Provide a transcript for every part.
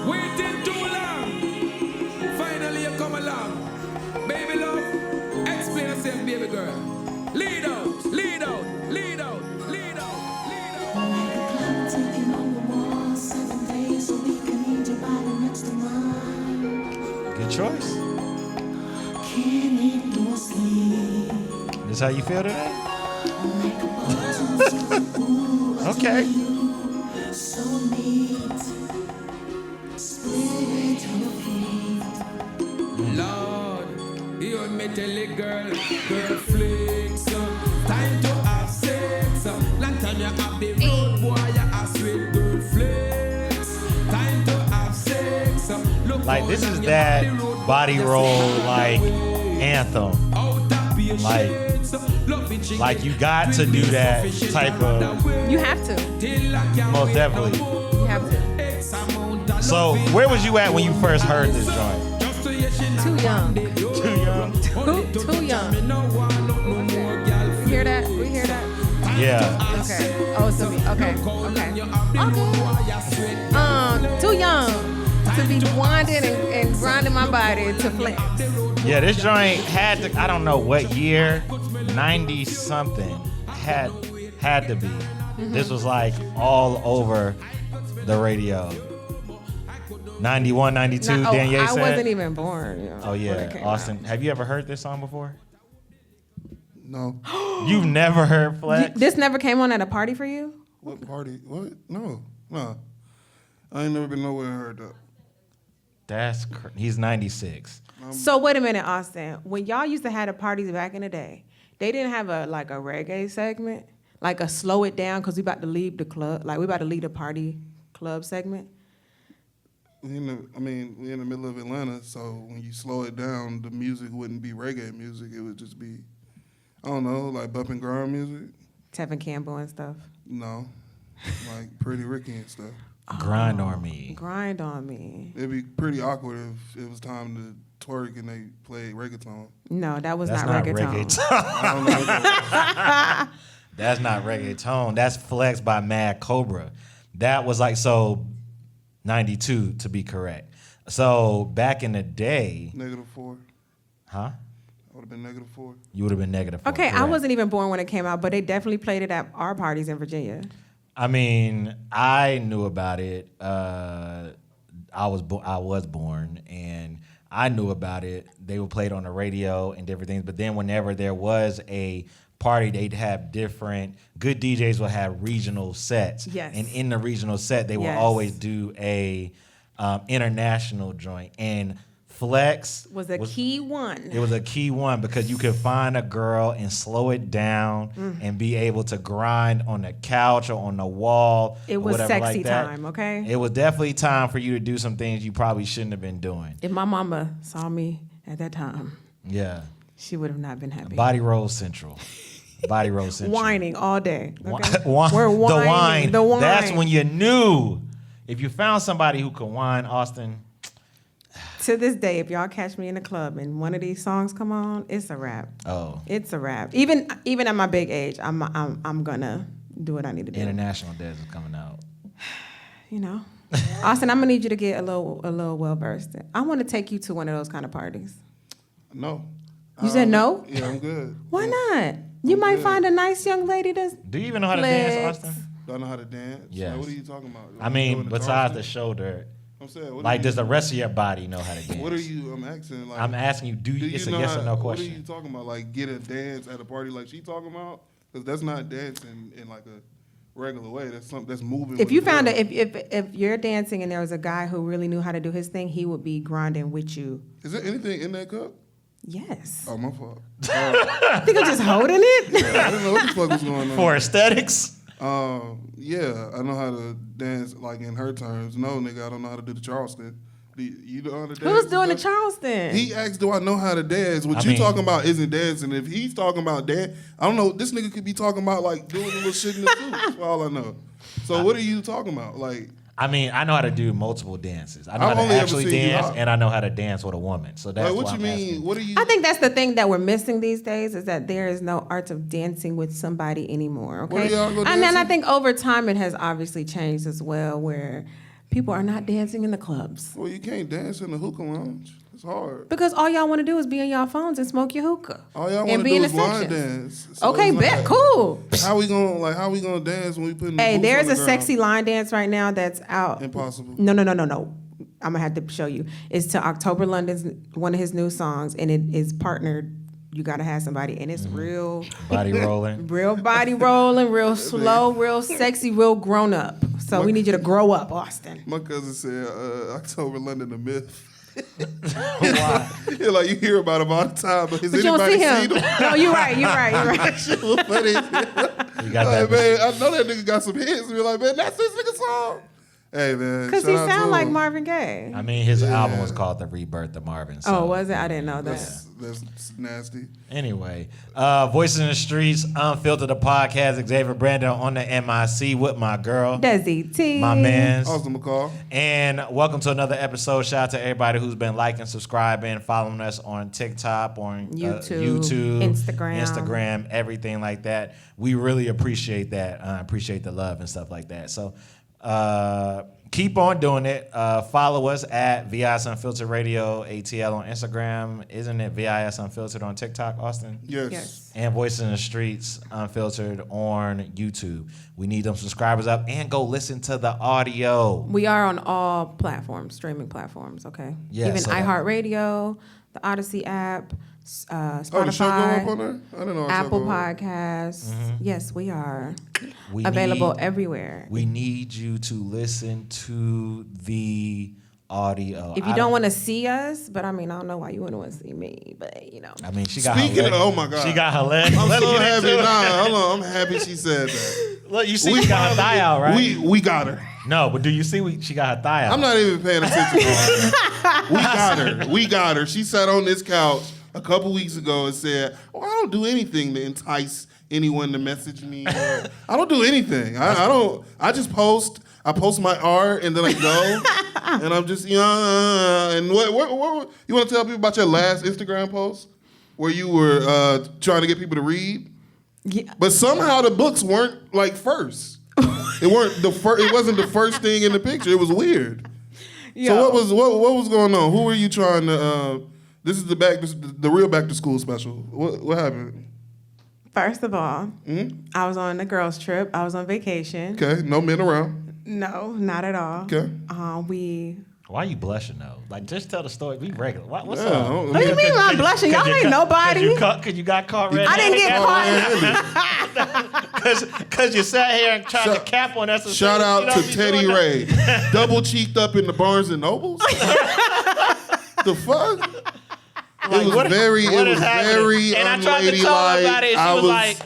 Waiting too long. Finally you come along. Baby love, explain yourself, baby girl. Lead out, lead out, lead out, lead out, lead out. Like a clock ticking on the wall, 7 days a week, I need your body next to mine. Good choice. Can't eat nor sleep. This how you feel today? Like a bottle Okay. so neat. Split on your feet. Lord, you me tell it, girl flicks. Time to have sex. Long time you have the road, boy, you have sweet girl flicks. Time to have sex. Look Like this is that body roll like anthem. Like you got to do that type of. You have to. Most definitely. You have to. So where was you at when you first heard this joint? Too young. Too young. Too young. You hear that? We hear that? Yeah. Okay. Oh, it's to me. Okay. Too young to be winding and grinding my body to flex. Yeah, this joint had to, I don't know what year, 90 something had to be. This was like all over the radio. 91, 92, Danje I said. wasn't even born. You know, Oh when it yeah, came Austin. out. Have you ever heard this song before? No. You've never heard Flex? This never came on at a party for you? What party? What? No. I ain't never been nowhere and heard that. He's 96. So wait a minute, Austin. When y'all used to have the parties back in the day, they didn't have a reggae segment, like a slow it down because we about to leave the club, like we about to leave the party club segment. We in the middle of Atlanta, so when you slow it down, the music wouldn't be reggae music. It would just be, I don't know, like bump and grind music. Tevin Campbell and stuff. No, like Pretty Ricky and stuff. Grind on me. Grind on me. It'd be pretty awkward if it was time to twerk and they played reggaeton. No, that's not not reggaeton. I don't know. That's not reggaeton. That's Flex by Mad Cobra. That was like, so 92 to be correct. So back in the day. -4. Huh? I would have been -4. You would have been -4. Okay, I correct. wasn't even born when it came out, but they definitely played it at our parties in Virginia. I mean, I knew about it. I was born, and I knew about it. They would play it on the radio and different things. But then whenever there was a party, they'd have different. Good DJs would have regional sets. Yes. And in the regional set, they would Yes. always do a international joint. And Flex Was a key one. It was a key one because you could find a girl and slow it down and be able to grind on the couch or on the wall. It or was whatever sexy like that. time, okay? It was definitely time for you to do some things you probably shouldn't have been doing. If my mama saw me at that time, Yeah. she would have not been happy. Body roll central. Body roll central. Whining all day. Okay? Wine. We're whining. The wine. The wine. That's when you knew. If you found somebody who could whine, Austin. To this day, if y'all catch me in the club and one of these songs come on, it's a wrap. Oh. It's a wrap. Even at my big age, I'm gonna do what I need to do. International Des is coming out. You know, Austin, I'm gonna need you to get a little well versed. I want to take you to one of those kind of parties. No. You said no? Yeah, I'm good. Why not? You might find a nice young lady that's. Do you even know how to Flex. dance, Austin? Do I know how to dance? Yes. Like, what are you talking about? I mean, Doing besides the Charleston? shoulder, I'm saying, what like, are does you, the rest of your body know how to dance? What are you? I'm asking. Like, I'm asking you. do you It's a know yes how, or no What are question. you talking about? Like, get a dance at a party like she talking about? Because that's not dancing in like a regular way. That's something that's moving. If with you the found girl. if you're dancing and there was a guy who really knew how to do his thing, he would be grinding with you. Is there anything in that cup? Yes. Oh, my fault. I think I'm just holding it. Yeah, I didn't know what the fuck was going on. For aesthetics? Yeah, I know how to dance like in her terms. No, nigga, I don't know how to do the Charleston. You know how to dance? Who's doing the and stuff? Charleston? He asked, do I know how to dance? What I you mean- talking about isn't dancing. If he's talking about dance, I don't know. This nigga could be talking about like doing a little shit in the suit, for all I know. So what are you talking about? Like, I mean, I know how to do multiple dances. I know I've how to only ever actually seen you dance, hop. and I know how to dance with a woman. So that's what what you I'm mean? asking. What are you? I think that's the thing that we're missing these days is that there is no art of dancing with somebody anymore. Okay, Where y'all go and then I dancing? think over time it has obviously changed as well, where People are not dancing in the clubs. Well, you can't dance in the hookah lounge. It's hard. Because all y'all want to do is be in y'all phones and smoke your hookah. All y'all and want to be do in is the line sections. dance. So Okay, it's bet, like, cool. How we gonna dance when we put? Hey, boots there's on a the sexy ground? line dance right now that's out. Impossible. No. I'm gonna have to show you. It's to October London's one of his new songs, and it is partnered. You gotta have somebody, and it's real Body rolling. real body rolling, real slow, real sexy, real grown up. So we need you to grow up, Austin. My cousin said October London a myth. Why? Yeah, like you hear about him all the time, but has But you don't anybody see him. seen him? No, you're right. Shit was funny. You got that. Like, man, I know that nigga got some hits. We're like, man, that's this nigga song. Hey, man. Because he shout out to sound like him. Marvin Gaye. I mean, his album was called The Rebirth of Marvin. So. Oh, was it? I didn't know that. That's nasty. Anyway, Voices in the Streets, Unfiltered, the podcast. Xavier Brandon on the MIC with my girl, DesiiTeee. my man's. Austin McCall. And welcome to another episode. Shout out to everybody who's been liking, subscribing, following us on TikTok, on YouTube, Instagram, everything like that. We really appreciate that. Appreciate the love and stuff like that. So keep on doing it. Follow us at VIS Unfiltered Radio ATL on Instagram. Isn't it VIS Unfiltered on TikTok, Austin? Yes. And Voices in the Streets Unfiltered on YouTube. We need them subscribers up and go listen to the audio. We are on all platforms, streaming platforms, okay? Yeah, Even so that- iHeartRadio, the Odyssey app, Spotify, Oh, the show go up on there? I didn't know our show Apple go up. Podcasts. Yes, we are We available need- everywhere. We need you to listen to the audio. If you don't want to see us, but I mean, I don't know why you wouldn't want to see me, but you know. I mean, she got Speaking her of, leg. oh my God. She got her leg. I'm Let's so get happy. into it. Nah, hold on. I'm happy she said that. Look, you see, she got her thigh out, right? We got her. No, but do you see she got her thigh out? I'm not even paying attention to her. We got her. She sat on this couch a couple weeks ago and said, "Oh, I don't do anything to entice anyone to message me. Or, I don't do anything. I don't. I just post. I post my art and then I go, and I'm just and what you want to tell people about your last Instagram post where you were trying to get people to read, Yeah. but somehow the books weren't like first. It wasn't the first thing in the picture. It was weird. Yo. So what was going on? Who were you trying to? This is the real back to school special. What happened? First of all, I was on a girls' trip. I was on vacation. Okay, no men around. No, not at all. Okay. Why are you blushing though? Like, just tell the story. Be regular. What's Yeah, up? what What do you mean I'm blushing? Y'all ain't nobody. Cause you got caught red. I didn't get caught. Cause you sat here and tried to cap on us. Shout out to Teddy Ray, double cheeked up in the Barnes and Nobles. The fuck? Like, It was what very happening? And I tried to tell her about it. And she I was like,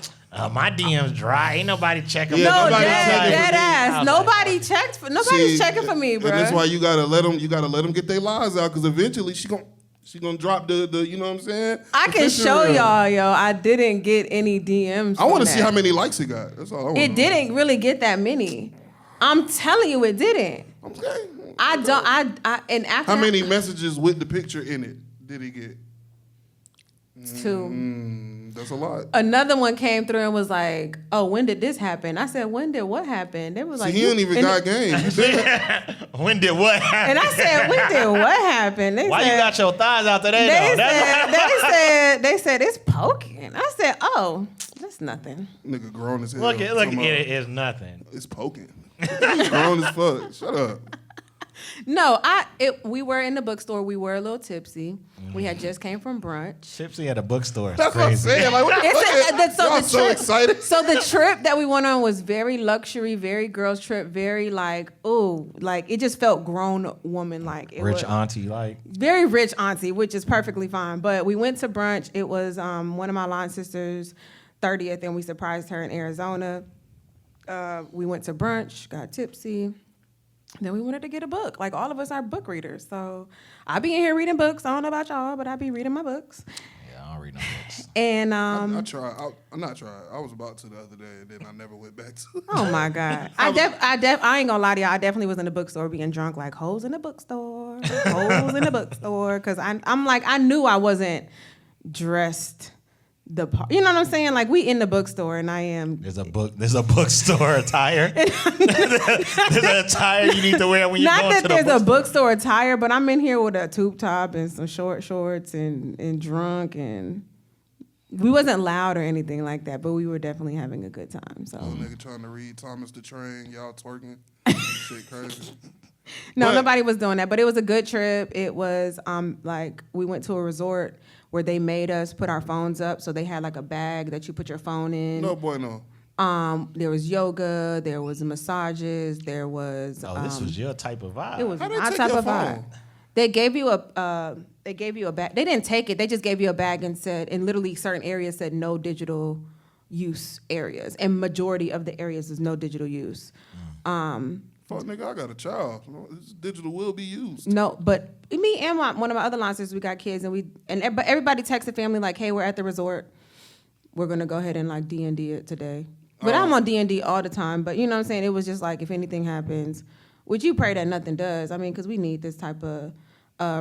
my DM's dry. Ain't nobody checking. Yeah, No, nobody dead checking for me. ass. Nobody checked. Nobody's See, checking for me, bro. And that's why you gotta let them get their lies out, because eventually she gonna drop the you know what I'm saying? I The can picture show of her. y'all, yo. I didn't get any DMs. I want to from see that. how many likes it got. That's all I want. It didn't really get that many. I'm telling you, it didn't. Okay. I don't. And after How many messages with the picture in it did he get? two. That's a lot. Another one came through and was like, "Oh, when did this happen?" I said, "When did what happen?" They was See, like, he ain't even and- got game. When did what happen? And I said, "When did what happen?" They Why said, you got your thighs out today They though? they said it's poking. I said, "Oh, that's nothing." Nigga grown as hell. Look, Talking about, it is nothing. It's poking. He's grown as fuck. Shut up. No, we were in the bookstore. We were a little tipsy. We had just came from brunch. Tipsy at a bookstore is That's what I'm crazy. saying. Like, what the fuck? Y'all so trip, excited. So the trip that we went on was very luxury, very girls trip, very like, ooh, like it just felt grown woman like. It Rich was auntie, like. very rich auntie, which is perfectly fine. But we went to brunch. It was one of my line sisters' 30th, and we surprised her in Arizona. We went to brunch, got tipsy. Then we wanted to get a book. Like, all of us are book readers. So I be in here reading books. I don't know about y'all, but I be reading my books. Yeah, I don't read no books. And I tried. I'm not trying. I was about to the other day, and then I never went back to it. oh my God. I ain't gonna lie to y'all. I definitely was in the bookstore being drunk, like hoes in the bookstore. Hoes in the bookstore. Cause I'm like, I knew I wasn't dressed you know what I'm saying? Like we in the bookstore and I am. There's a bookstore attire. There's an attire you need to wear when you go to the bookstore. Not that there's a bookstore attire, but I'm in here with a tube top and some short shorts and drunk, and we wasn't loud or anything like that, but we were definitely having a good time. So Nigga trying to read Thomas the Train, y'all twerking. Shit crazy. No, nobody was doing that, but it was a good trip. It was like we went to a resort where they made us put our phones up, so they had like a bag that you put your phone in. No, boy, no. There was yoga, there was massages, there was. This was your type of vibe. It was How they my take type your of vibe. phone? They gave you a bag. They didn't take it. They just gave you a bag and said, and literally certain areas said no digital use areas, and majority of the areas is no digital use. Fuck, nigga, I got a child. This digital will be used. No, but me and one of my other line sisters, we got kids, but everybody texted family like, "Hey, we're at the resort. We're gonna go ahead and like D&D it today." But I'm on D&D all the time. But you know what I'm saying? It was just like if anything happens, would you pray that nothing does? I mean, because we need this type of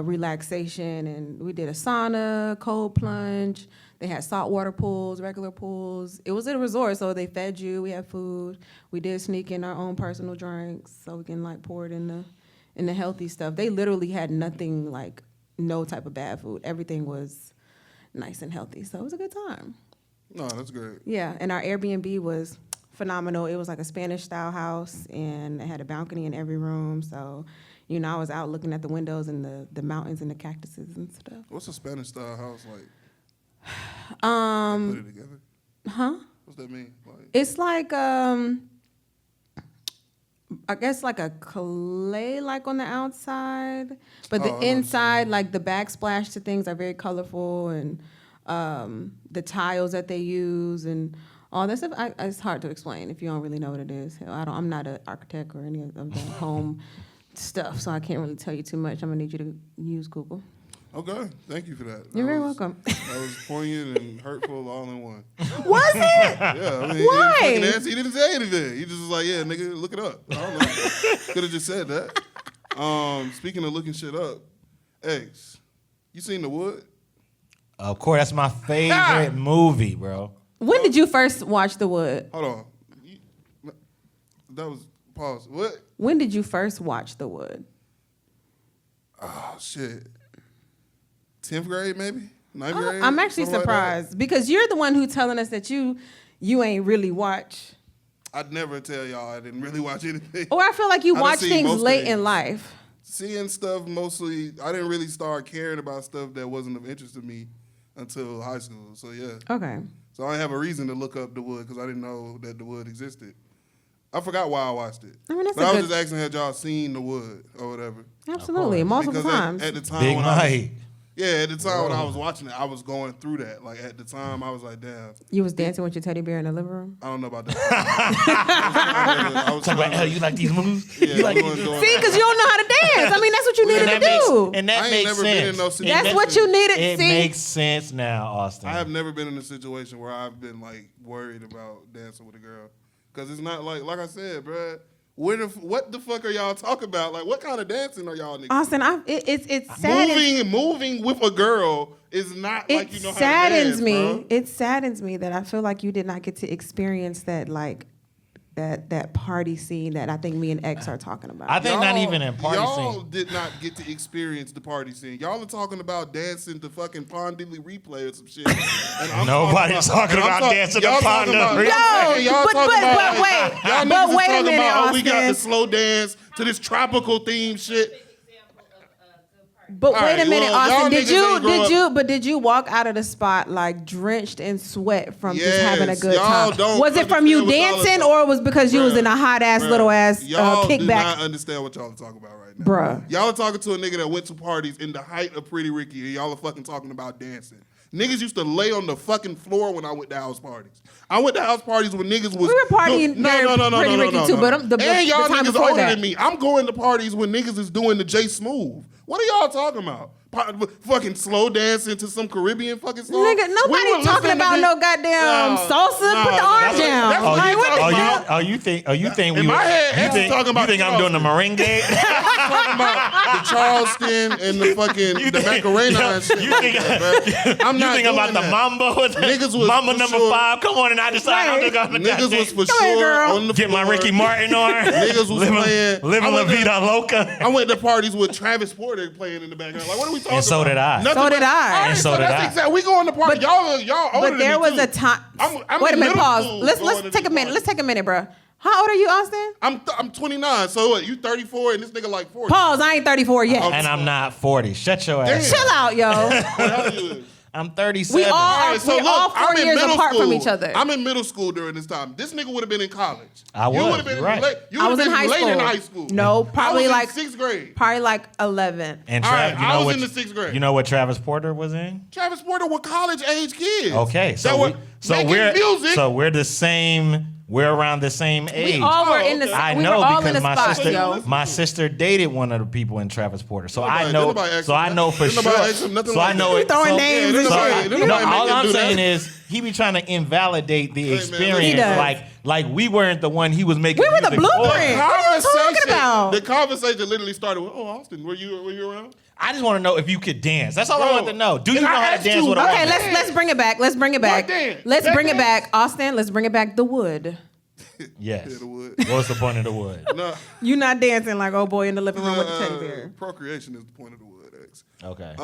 relaxation, and we did a sauna, cold plunge. They had saltwater pools, regular pools. It was at a resort, so they fed you. We had food. We did sneak in our own personal drinks, so we can like pour it in the healthy stuff. They literally had nothing, like no type of bad food. Everything was nice and healthy, so it was a good time. No, that's great. Yeah, and our Airbnb was phenomenal. It was like a Spanish-style house, and it had a balcony in every room. So, you know, I was out looking at the windows and the mountains and the cactuses and stuff. What's a Spanish-style house like? Put it together? Huh? What's that mean? Like, It's like I guess like a clay like on the outside, but Oh, I know the what you're inside, like the backsplash to things are very colorful, and the tiles that they use and all that stuff. It's hard to explain if you don't really know what it is. I'm not an architect or any of the home stuff, so I can't really tell you too much. I'm gonna need you to use Google. okay, thank you for that. You're very was- welcome. That was poignant and hurtful all in one. Was it? Yeah, I mean, Why? He didn't fucking answer, he didn't say anything. He just was like, yeah, nigga, look it up. I don't know. Could have just said that. Speaking of looking shit up, X, you seen The Wood? Of course, that's my favorite movie, bro. When did you first watch The Wood? Hold on. That was, pause. What? When did you first watch The Wood? Oh, shit. 10th grade, maybe? 9th grade? I'm actually Something like that? surprised because you're the one who telling us that you ain't really watch. I'd never tell y'all I didn't really watch anything. Or I feel like you I done watch seen things most late things. in life. Seeing stuff mostly, I didn't really start caring about stuff that wasn't of interest to me until high school. So, yeah. Okay. So I didn't have a reason to look up The Wood because I didn't know that The Wood existed. I forgot why I watched it. I mean, that's but a I was good- just asking, had y'all seen The Wood or whatever? Absolutely, multiple Because times. at the time Big when Mike. at the time when I was watching it, I was going through that. Like at the time, I was like, damn, You was dancing with your teddy bear in the living room. I don't know about that. I was Talk trying about, to- you like these moves? Yeah, you like we these wasn't doing See, that. because you don't know how to dance. I mean, that's what you needed to do. And that I ain't makes never sense. been in no situation. That's what you needed. It See, makes sense now, Austin. I have never been in a situation where I've been like worried about dancing with a girl, because it's not like I said, bruh. What the fuck are y'all talking about? Like, what kind of dancing are y'all niggas? Austin, it's sad. Moving with a girl is not It like you know how to saddens dance, me. bro. It saddens me that I feel like you did not get to experience that, like that party scene that I think me and X are talking about. I think not even in party y'all scene. did not get to experience the party scene. Y'all are talking about dancing to fucking Pondilly Replay or some shit. And I'm Nobody's talking and I'm about dancing to y'all talking Pondilly about- Replay. Yo, y'all but- talking but- about, but wait, y'all but niggas is wait a talking minute, about, we got Austin. the slow dance to this tropical theme shit. But All wait a right, minute, well, y'all Austin. niggas Did you walk out of the spot like drenched in sweat from just having a Yes, good y'all time? don't Was it from you understand what y'all dancing, are or was because you was in a hot ass Bruh, little ass y'all do not kickback? understand what y'all are talking about right now. Bruh. Y'all are talking to a nigga that went to parties in the height of Pretty Ricky, and y'all are fucking talking about dancing. Niggas used to lay on the fucking floor when I went to house parties. I went to house parties when niggas was... We were partying very Pretty Ricky too, but the and y'all time niggas before older that. than me. I'm going to parties when niggas is doing the J Smooth. What are y'all talking about? fucking slow dancing to some Caribbean fucking song. Nigga, nobody talking about no goddamn salsa. Put the arm down. That's what Like, you what talking the about. hell? You think In my head, you X think, talking about you think I'm doing the merengue? talking about the Charleston and the fucking the Macarena and shit. You like think that, bro. I'm you not think doing about the that. mambo? Niggas was Mambo for number sure- 5. Come on, and I decided I'm Right. gonna Niggas was for Come here, sure girl. on the get my floor. Ricky Martin on. Niggas was playing. living I La went to- Vida Loca. I went to parties with Travis Porter playing in the background. Like, what are we talking And so about? did I. Nothing So did but- I. All right, And so did that's I. Exactly. We going to party. Y'all older But than there me, was too. a time. I'm Wait a in minute. middle Pause. school Let's going to take a these minute. Let's parties. take a minute, bro. How old are you, Austin? I'm 29. So what? You 34 and this nigga like 40. Pause. I ain't 34 yet. And I'm not 40. Shut your ass. Damn. Chill out, yo. How old you is? I'm 37. We all All are. right, so We're look, all 4 I'm in years middle apart school. from each other. I'm in middle school during this time. This nigga would have been in college. I You was, would have been right. late. You I would was have in been high late school. in high school. No, probably I was like in 6th grade. probably like 11. And All right, you I know was what, in the 6th grade. You know what Travis Porter was in? Travis Porter were college age kids. Okay, that so were making music. we're the same. We're around the same age. We all were Oh, in the. okay. I we know were all because in the my spot, sister, yo. my sister dated one of the people in Travis Porter, so Nobody- I know. nobody asked So him I that. know for Nobody sure. asked him nothing So like I know that. it. Throwing so, names and so shit. I- Nobody no, make all him I'm do saying that. is he be trying to invalidate the man, experience. He does. Like we weren't the one he was making. We were the music for. blueprint. What are you talking about? The conversation literally started with, "Oh, Austin, were you around?" I just want to know if you could dance. That's all I Bro, want to know. Do you and know I how to asked dance you, with a okay, woman? Let's bring it back. Let's bring it back. dance? Let's That bring it dance? back, Austin. Let's bring it back. The wood. Yes. Yeah, the wood. What's the point of the wood? No, You not dancing like old boy in the living room with the teddy bear. procreation is the point of the wood. X. Okay.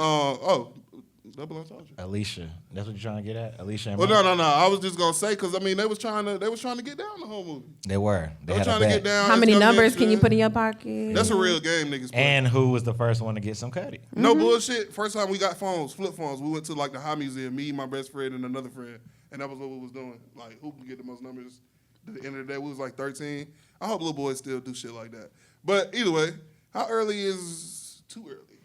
Double entendre. Alicia, that's what you're trying to get at? Alicia and Well, Mike? no. I was just gonna say because I mean they was trying to get down the whole movie. They were. They They were had a trying to get bet. down. How as many young numbers men can you should. put in your pocket? That's a real game, niggas. Play. And who was the first one to get some cutty? No bullshit. First time we got phones, flip phones. We went to like the High Museum. Me, my best friend, and another friend, and that was what we was doing. Like who can get the most numbers? At the end of the day, we was like 13. I hope little boys still do shit like that. But either way, how early is too early?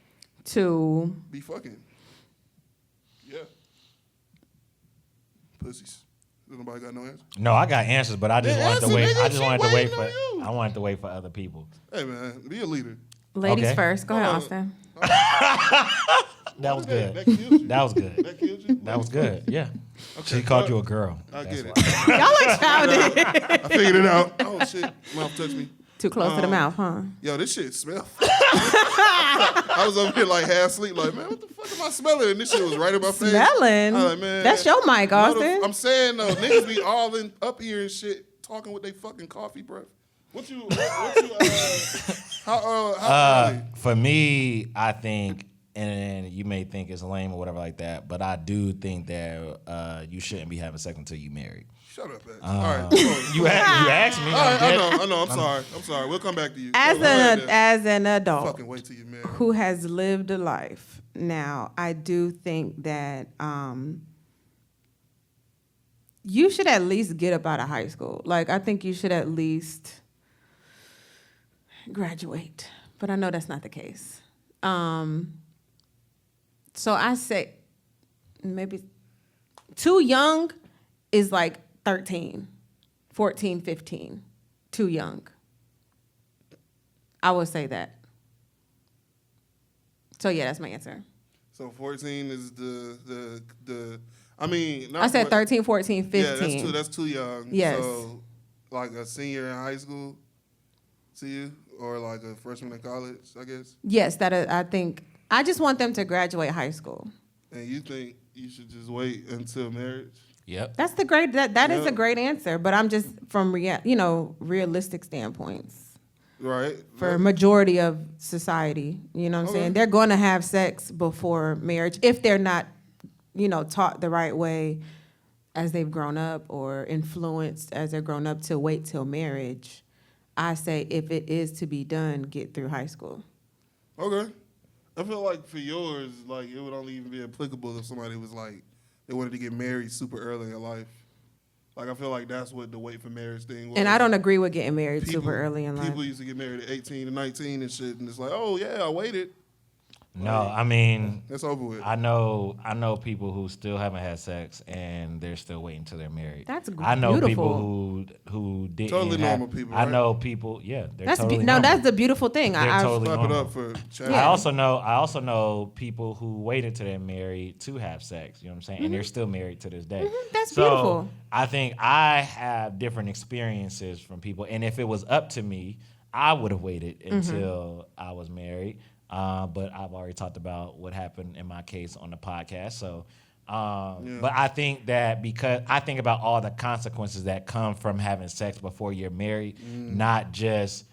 2. Be fucking. Yeah. Pussies. Nobody got no answer. No, I got answers, but I just Yeah, wanted to answer, wait. nigga. I just She wanted to wait waiting for. on you. I wanted to wait for other people. Hey man, be a leader. Ladies Okay. first. Go ahead, Oh. Austin. That was good. That killed you. That was good. That killed you. That was good. Yeah. Okay. She called you a girl. I That's get why. it. Y'all are childish. I figured it out. Oh shit, mouth touched me. Too close to the mouth, huh? Yo, this shit smell. I was over here like half asleep, like, man, what the fuck am I smelling? And this shit was right in my face. Smelling? I was like, man, That's your mic, no, Austin. I'm saying though, niggas be all in up here and shit, talking with they fucking coffee breath. What you how early? For me, I think, and you may think it's lame or whatever like that, but I do think that you shouldn't be having sex until you married. Shut up, X. All right. Come on. You asked me. All right, I did. I know. I'm sorry. We'll come back to you. As Go ahead then. an adult Fucking wait till you marry. who has lived a life, now I do think that you should at least get up out of high school. Like I think you should at least graduate, but I know that's not the case. So I say maybe too young is like 13, 14, 15. Too young. I would say that. So yeah, that's my answer. So 14 is the I mean, not I said what- 13, 14, 15. Yeah, that's too young. Yes. So like a senior in high school to you, or like a freshman in college, I guess. Yes, I think I just want them to graduate high school. And you think you should just wait until marriage? Yep. That's the great that is Yeah. a great answer, but I'm just from realistic standpoints. Right. For majority of society, you know what I'm Okay. saying? They're going to have sex before marriage if they're not, taught the right way as they've grown up or influenced as they're grown up to wait till marriage. I say if it is to be done, get through high school. Okay. I feel like for yours, like it would only even be applicable if somebody was like they wanted to get married super early in life. Like I feel like that's what the wait for marriage thing was. And I don't agree with getting married super early in life. People used to get married at 18 and 19 and shit, and it's like, oh yeah, I waited. No, I mean, That's over with. I know people who still haven't had sex and they're still waiting until they're married. That's I know beautiful. people who didn't. Totally have, normal people, I right? know people. Yeah, they're That's totally no, normal. that's the beautiful thing. They're I totally Clap it normal. up for Chad. I also know people who waited till they're married to have sex. You know what I'm saying? And they're still married to this day. That's So, beautiful. I think I have different experiences from people, and if it was up to me, I would have waited until I was married. But I've already talked about what happened in my case on the podcast. So, but I think that because I think about all the consequences that come from having sex before you're married, not just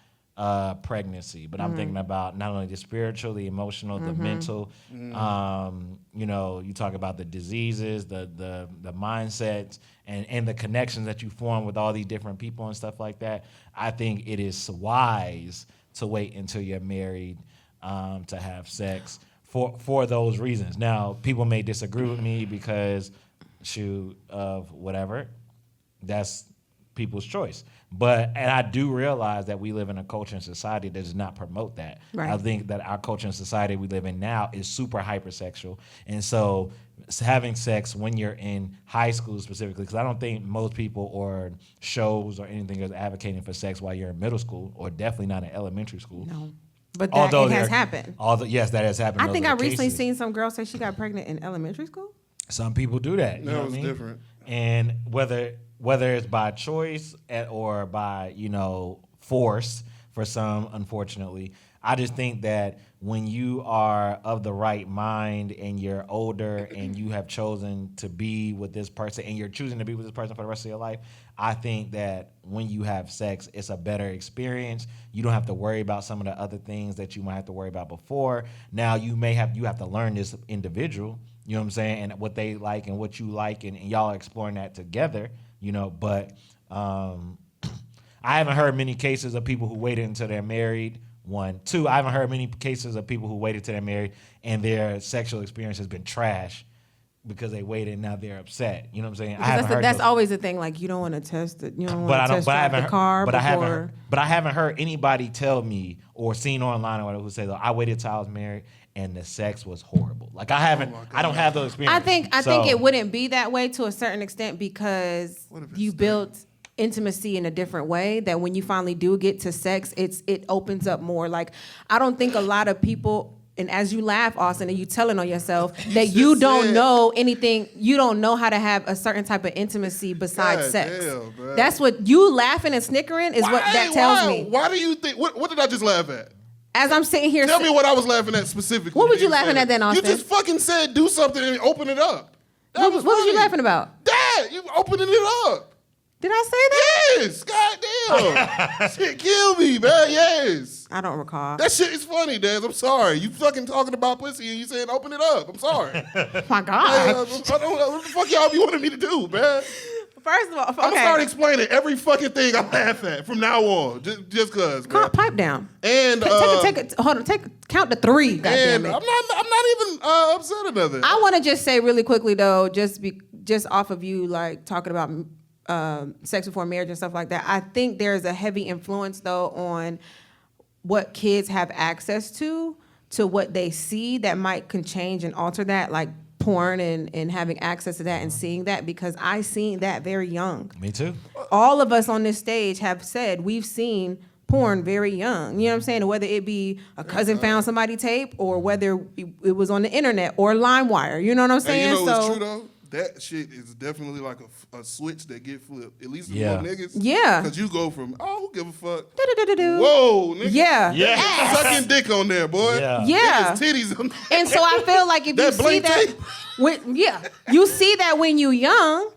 pregnancy, but I'm thinking about not only the spiritual, the emotional, the mental. You know, you talk about the diseases, the mindsets, and the connections that you form with all these different people and stuff like that. I think it is wise to wait until you're married to have sex for those reasons. Now, people may disagree with me because, of whatever. That's people's choice. And I do realize that we live in a culture and society that does not promote that. Right. I think that our culture and society we live in now is super hypersexual. And so having sex when you're in high school specifically, because I don't think most people or shows or anything is advocating for sex while you're in middle school, or definitely not in elementary school. No. But it has happened. Yes, that has happened. I think I recently cases. seen some girl say she got pregnant in elementary school. Some people do that. You know That what was I mean? different. And whether it's by choice or by force for some, unfortunately, I just think that when you are of the right mind and you're older and you have chosen to be with this person and you're choosing to be with this person for the rest of your life, I think that when you have sex, it's a better experience. You don't have to worry about some of the other things that you might have to worry about before. Now you have to learn this individual, you know what I'm saying, and what they like and what you like, and y'all are exploring that together, but I haven't heard many cases of people who waited until they're married. 1, 2, I haven't heard many cases of people who waited till they're married and their sexual experience has been trash because they waited and now they're upset. You know what I'm saying? That's always the thing. Like, you don't want to test it. You don't want to test drive the car before. I haven't heard anybody tell me or seen online or whatever who say, I waited till I was married and the sex was horrible. Like, I don't have those experiences. I think it wouldn't be that way to a certain extent because you built intimacy in a different way, that when you finally do get to sex, it opens up more. Like, I don't think a lot of people, and as you laugh, Austin, and you telling on yourself that you don't know anything, you don't know how to have a certain type of intimacy besides sex. Damn, that's what you laughing and snickering is what that tells me. Why do you think? What did I just laugh at? As I'm sitting here, Tell me what I was laughing at specifically. What were you laughing at then, Austin? You just fucking said do something and open it up. What was you laughing about? Dad, you opening it up. Did I say that? Yes, goddamn. Shit kill me, man. Yes. I don't recall. That shit is funny, Dad. I'm sorry. You fucking talking about pussy and you saying open it up. I'm sorry. My God. I don't know what the fuck y'all be wanting me to do, man. First of all, okay. I'm gonna start explaining every fucking thing I laugh at from now on, just cause. Man. Pipe down. And Count to 3. and Goddamn it. I'm not even upset about that. I want to just say really quickly though, just off of you like talking about sex before marriage and stuff like that. I think there's a heavy influence though on what kids have access to what they see that can change and alter that, like porn and having access to that and seeing that, because I seen that very young. Me too. All of us on this stage have said we've seen porn very young. You know what I'm saying? Whether it be a cousin found somebody tape or whether it was on the internet or LimeWire. You know what I'm saying? And you know what's true though? That shit is definitely like a switch that get flipped. At least with more niggas. Yeah. Because you go from, who give a fuck? Do-do-do-do-do. Whoa, nigga. Yeah. Yeah. Sucking dick on there, boy. Yeah. Yeah. Niggas titties on there. And so I feel like if That you see blank that, tape? you see that when you young,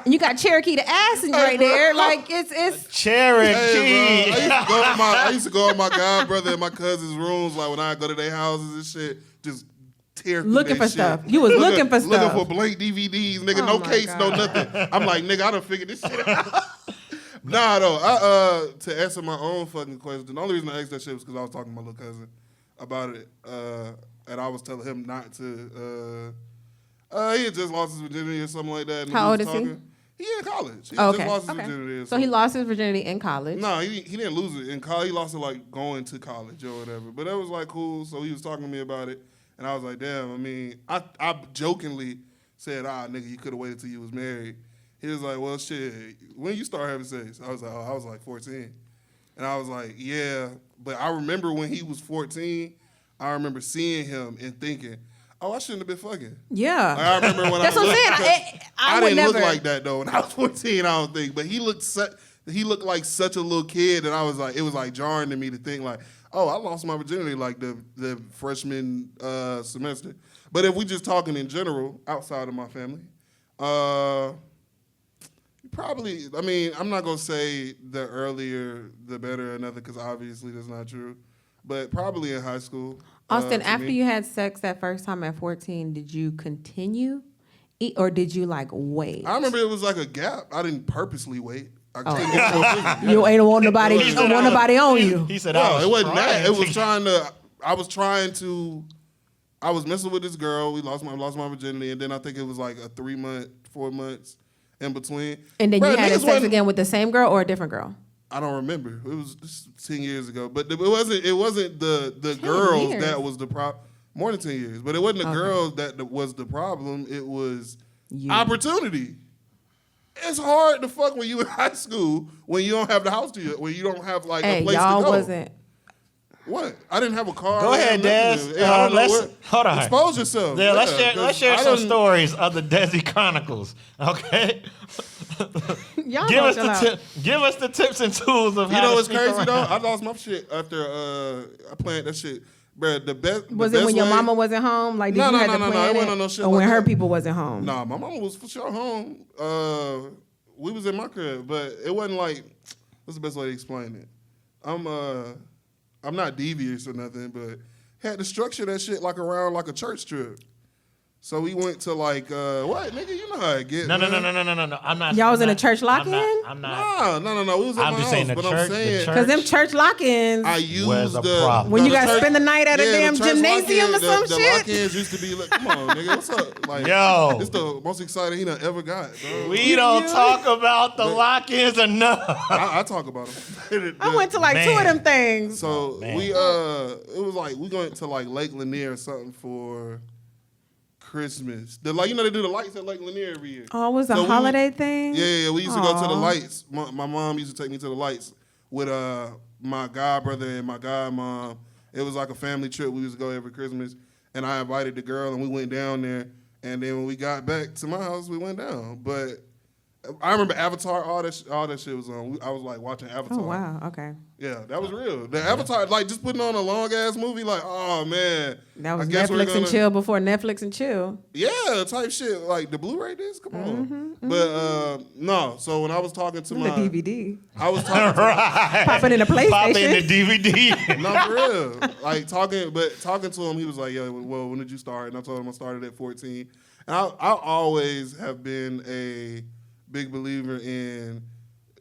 and you got Cherokee the ass in right there, like it's Cherokee. Hey, bro, I used to go in my god brother and my cousin's rooms, like when I go to their houses and shit, just tear through Looking that for shit. stuff. You was looking for stuff. Looking for blank DVDs, nigga. Oh No my case, no God. nothing. I'm like, nigga, I done figured this shit out. Nah, though. To answer my own fucking question, the only reason I asked that shit was because I was talking to my little cousin about it, and I was telling him not to. He had just lost his virginity or something like that. And How we old was is he? talking. He in college. He okay. just lost his Okay. virginity. Or So he something. lost his virginity in college. No, he didn't lose it in college. He lost it like going to college or whatever. But that was like cool. So he was talking to me about it, And I was like, damn, I mean, I jokingly said, nigga, you could have waited till you was married. He was like, well, shit, when you start having sex? I was like, I was like 14. And I was like, yeah, but I remember when he was 14, I remember seeing him and thinking, oh, I shouldn't have been fucking. Yeah. Like, I remember when That's what I'm saying. I would didn't never look like that though. When I was 14, I don't think. But he looked like such a little kid, and I was like, it was like jarring to me to think like, oh, I lost my virginity like the freshman semester. But if we just talking in general, outside of my family, probably, I mean, I'm not going to say the earlier, the better or nothing, because obviously that's not true. But probably in high school. Austin, to after me. you had sex that first time at 14, did you continue? Or did you like wait? I remember it was like a gap. I didn't purposely wait. I Oh. couldn't get no pussy. You ain't want nobody, He said nobody on you. He said, No, it wasn't trying that. It was to- I was messing with this girl. We lost my virginity, and then I think it was like a 3 month, 4 months in between. And then Bruh, you had niggas sex wasn't- again with the same girl or a different girl? I don't remember. It was just 10 years ago. But it wasn't the girls years. that was the problem. More than 10 years. But it wasn't the Okay. girls that was the problem. It was You. opportunity. It's hard to fuck when you in high school when you don't have the house to you, when you don't have like Hey, a place y'all to go. wasn't. What? I didn't have a car. Go I ahead, had Des. nothing. I don't know Let's- what- hold on. Expose yourself. Yeah, let's 'cause share I some done- stories of the Desi Chronicles. Okay, Y'all give gonna us chill the out. give us the tips and tools of You how know to what's sneak crazy around. though? I lost my shit after I planned that shit. Bruh, the best. Was the it best when your way- mama wasn't home? Like, did No, you no, have no, to no, no. plan It it? wasn't no shit Or like when her that. people wasn't home? Nah, my mama was for sure home. We was in my crib, but it wasn't like. What's the best way to explain it? I'm not devious or nothing, but had to structure that shit like around like a church trip. So we went to like what, nigga? You know how it get. No. man. I'm not. Y'all was I'm in a not- church lock-in? I'm not. No. We was at I'm my just house, saying the but church- I'm the saying church- Because them church lock-ins. I used was a the problem. When no, you the gotta church- spend the night at a the damn church gymnasium lock-in, or some the shit. lock-ins used to be like, come on, nigga, what's up? Like, Yo. it's the most exciting he done ever got, bro. We don't talk about the lock-ins enough. I talk about them. I went to like two of Man. them things. So Man. it was like we went to like Lake Lanier or something for Christmas. They do the lights at Lake Lanier every year. Oh, it was a So we- holiday thing? Yeah, we used to go to the Aw. lights. My mom used to take me to the lights with my god brother and my god mom. It was like a family trip. We used to go every Christmas, and I invited the girl, and we went down there. And then when we got back to my house, we went down. But I remember Avatar. All that shit was on. I was like watching Avatar. Oh, wow. Okay. Yeah, that was real. The Avatar, like just putting on a long ass movie, like, oh man, That was I guess we're Netflix and gonna- chill before Netflix and chill. Yeah, type shit. Like the Blu-ray disc. Come on. But no. So when I was talking to The my DVD. I was talking to Right. Pop it in the Pop in PlayStation. the DVD. no, for real. Like talking to him, he was like, "Yo, well, when did you start?" And I told him I started at 14. And I always have been a big believer in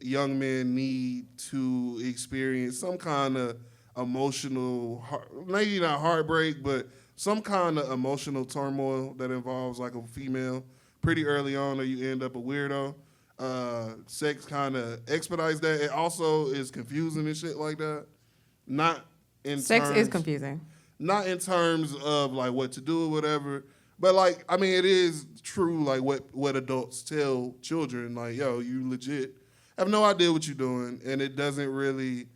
young men need to experience some kind of emotional, maybe not heartbreak, but some kind of emotional turmoil that involves like a female pretty early on, or you end up a weirdo. Sex kind of expedites that. It also is confusing and shit like that. Not in Sex terms, is confusing. not in terms of like what to do or whatever, but like I mean it is true like what adults tell children, like, yo, you legit have no idea what you're doing, and it doesn't really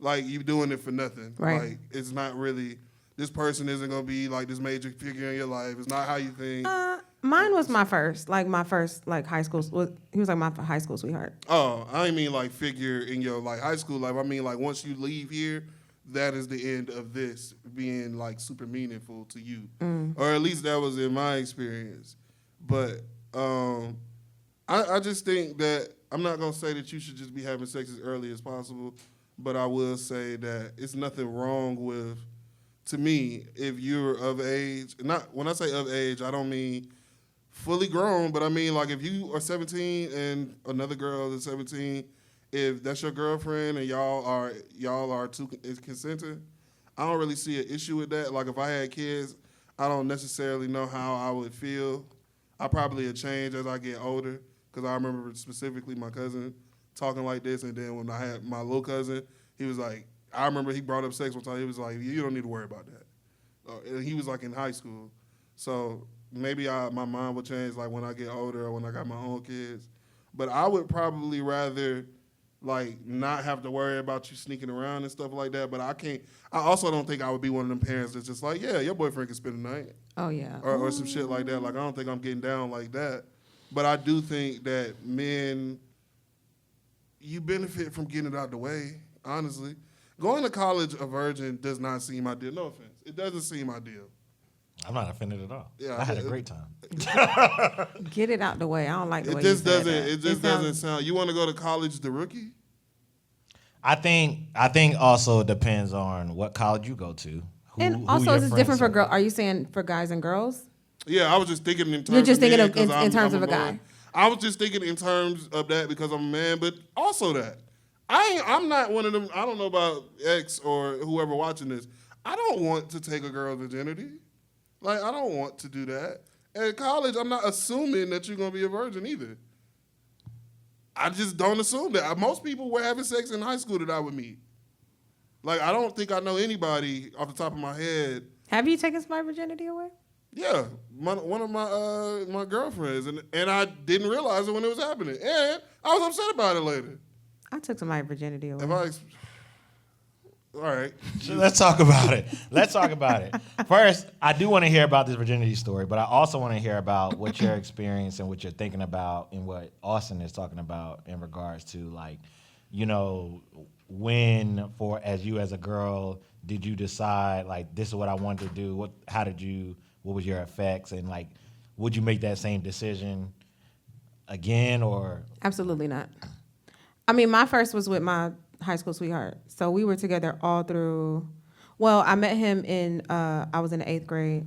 like you doing it for nothing. Right. Like it's not really, this person isn't gonna be like this major figure in your life. It's not how you think. Mine was my first high school. He was like my high school sweetheart. Oh, I didn't mean like figure in your like high school life. I mean like once you leave here, that is the end of this being like super meaningful to you, or at least that was in my experience. But I just think that I'm not gonna say that you should just be having sex as early as possible, but I will say that it's nothing wrong with, to me, if you're of age. Not when I say of age, I don't mean fully grown, but I mean like if you are 17 and another girl is 17. If that's your girlfriend and y'all are two consenting, I don't really see an issue with that. Like if I had kids, I don't necessarily know how I would feel. I probably would change as I get older, because I remember specifically my cousin talking like this, and then when I had my little cousin, he was like, I remember he brought up sex one time. He was like, you don't need to worry about that. And he was like in high school. So maybe my mind will change like when I get older or when I got my own kids. But I would probably rather like not have to worry about you sneaking around and stuff like that. But I also don't think I would be one of them parents that's just like, yeah, your boyfriend can spend the night. Oh, yeah. Or some shit like that. Like, I don't think I'm getting down like that. But I do think that men, you benefit from getting it out the way, honestly. Going to college a virgin does not seem ideal. No offense. It doesn't seem ideal. I'm not offended at all. Yeah, I had a great time. Get it out the way. I don't like the way It you doesn't sound. You want to go to college the rookie? I think also it depends on what college you go to. And also, is it different for girls? Are you saying for guys and girls? Yeah, I was just thinking in terms. You're just thinking men, of in terms of a guy. I was just thinking in terms of that because I'm a man, but also that I'm not one of them. I don't know about X or whoever watching this. I don't want to take a girl's virginity. Like, I don't want to do that. At college, I'm not assuming that you're gonna be a virgin either. I just don't assume that. Most people were having sex in high school that I would meet. Like, I don't think I know anybody off the top of my head. Have you taken my virginity away? Yeah, one of my girlfriends, and I didn't realize it when it was happening, and I was upset about it later. I took my virginity away. All right. Let's talk about it. First, I do want to hear about this virginity story, but I also want to hear about what your experience and what you're thinking about and what Austin is talking about in regards to, like, you know, when as a girl, did you decide, like, this is what I wanted to do? What was your effects? And, like, would you make that same decision again or? Absolutely not. I mean, my first was with my high school sweetheart. So we were together all through, well, I met him I was in the 8th grade,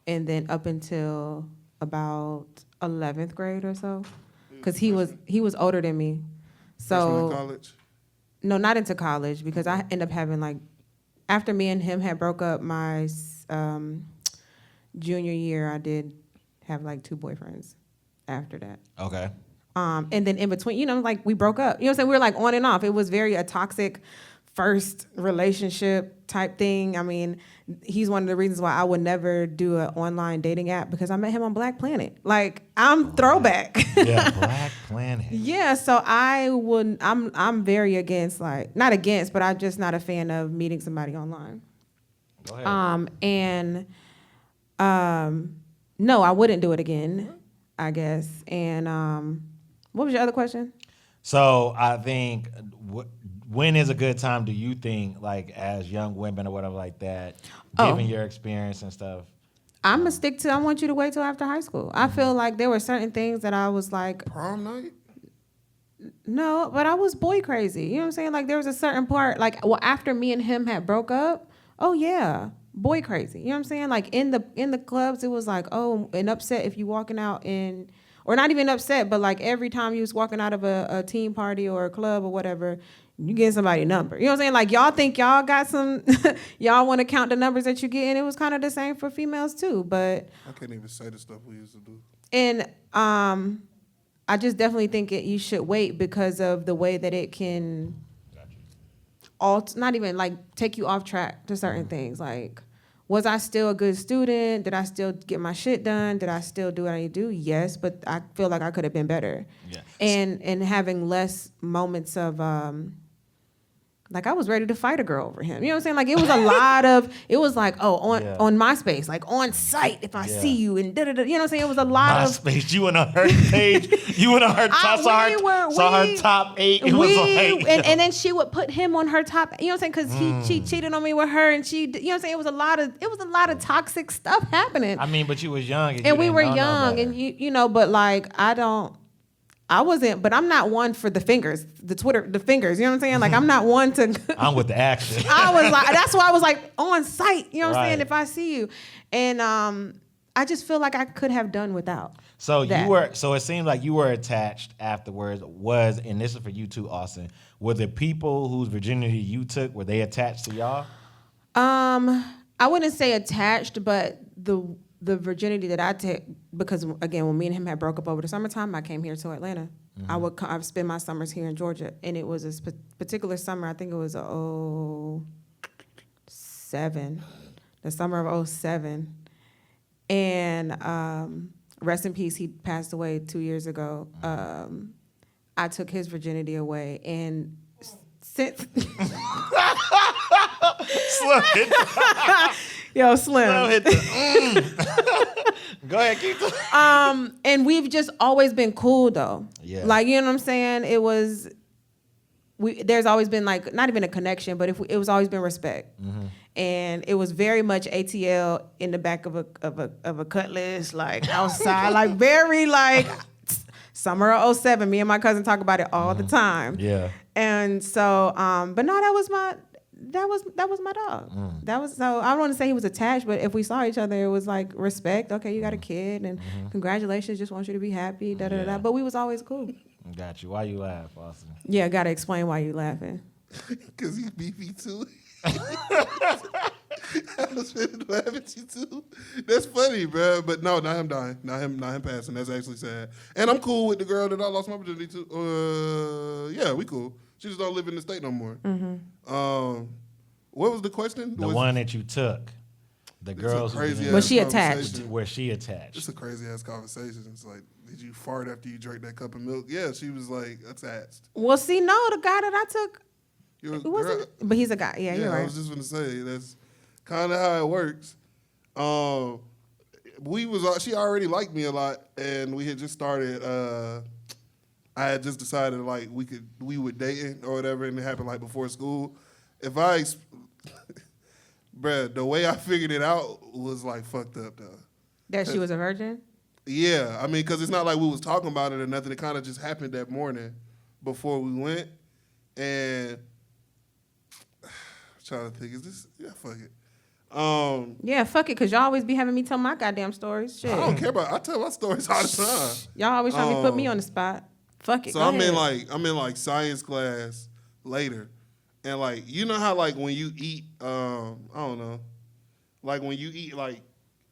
and then up until about 11th grade or so, because he was older than me. So in college? No, not into college, because I ended up having, like, after me and him had broke up my junior year, I did have like 2 boyfriends after that. Okay. And then in between, you know, like, we broke up. You know what I'm saying? We were like on and off. It was very a toxic first relationship type thing. I mean, he's one of the reasons why I would never do an online dating app, because I met him on Black Planet. Like, I'm throwback. Yeah, Black Planet. Yeah, so I'm very against, like, not against, but I'm just not a fan of meeting somebody online. Go ahead. No, I wouldn't do it again, I guess. And what was your other question? So I think, when is a good time, do you think, like, as young women or whatever like that, given your experience and stuff? I'm going to stick to, I want you to wait till after high school. I feel like there were certain things that I was like. Prom night? No, but I was boy crazy. You know what I'm saying? Like, there was a certain part, like, well, after me and him had broke up, oh yeah, boy crazy. You know what I'm saying? Like, in the clubs, it was like, oh, an upset if you walking out in, or not even upset, but like every time you was walking out of a team party or a club or whatever, you get somebody a number. You know what I'm saying? Like, y'all think y'all got some, y'all want to count the numbers that you get, and it was kind of the same for females too. But I can't even say the stuff we used to do. And I just definitely think you should wait because of the way that it can not even like take you off track to certain things. Like, was I still a good student? Did I still get my shit done? Did I still do what I need to do? Yes, but I feel like I could have been better. Yeah. And having less moments of like, I was ready to fight a girl over him. You know what I'm saying? Like, it was a lot of, it was like, on MySpace, like, on site, if I see you, and da-da-da. You know what I'm saying? It was a lot of. MySpace, you went on her page, you went on her top, saw her top 8. It was like, and then she would put him on her top, you know what I'm saying? Because he cheated on me with her, and you know what I'm saying? It was a lot of toxic stuff happening. I mean, but you was young. And we were young, and you know, but like, I wasn't, but I'm not one for the fingers, the fingers, you know what I'm saying? Like, I'm not one to. I'm with the action. I was like, that's why I was like, on site, you know what I'm saying? Right. If I see you. And I just feel like I could have done without. So that. So it seems like you were attached afterwards. And this is for you too, Austin. Were the people whose virginity you took, were they attached to y'all? I wouldn't say attached, but the virginity that I took, because again, when me and him had broke up over the summertime, I came here to Atlanta. I would spend my summers here in Georgia, and it was a particular summer. I think it was 07, the summer of 07. And rest in peace, he passed away 2 years ago. I took his virginity away. And since... Slim hit the, Yo, Slim. Slim hit the Go ahead, keep the And we've just always been cool, though. Yeah. Like, you know what I'm saying? It was... there's always been like not even a connection, but it was always been respect, and it was very much ATL in the back of a Cutlass, like outside, like very like summer of 07. Me and my cousin talk about it all the time. Yeah. And so, but no, that was my dog. That was so. I don't want to say he was attached, but if we saw each other, it was like respect. Okay, you got a kid, and congratulations. Just want you to be happy. Da da da. Yeah. But we was always cool. Got you. Why you laugh, Austin? Yeah, gotta explain why you laughing. Because he beat me too. I was finna laugh at you too. That's funny, bro. But no, not him dying. Not him passing. That's actually sad. And I'm cool with the girl that I lost my virginity to. Yeah, we cool. She just don't live in the state no more. What was the question? The one that you took. The girls. Was she attached? Where she attached? It's a crazy ass conversation. It's like, did you fart after you drank that cup of milk? Yeah, she was like attached. Well, see, no, the guy that I took, You it wasn't, but he's a guy. Yeah, you're I right. was just gonna say that's kind of how it works. She already liked me a lot, and we had just started. I had just decided like we would dating or whatever, and it happened like before school. Bruh, the way I figured it out was like fucked up though. That she was a virgin? Yeah, I mean, because it's not like we was talking about it or nothing. It kind of just happened that morning before we went, and I'm trying to think, is this? Yeah, fuck it. Yeah, fuck it, because y'all always be having me tell my goddamn stories. Shit. I don't care about. I tell my stories all the time. Y'all always trying to put me on the spot. Fuck it. So go I'm ahead. in like science class later, and like you know how like when you eat I don't know, like when you eat like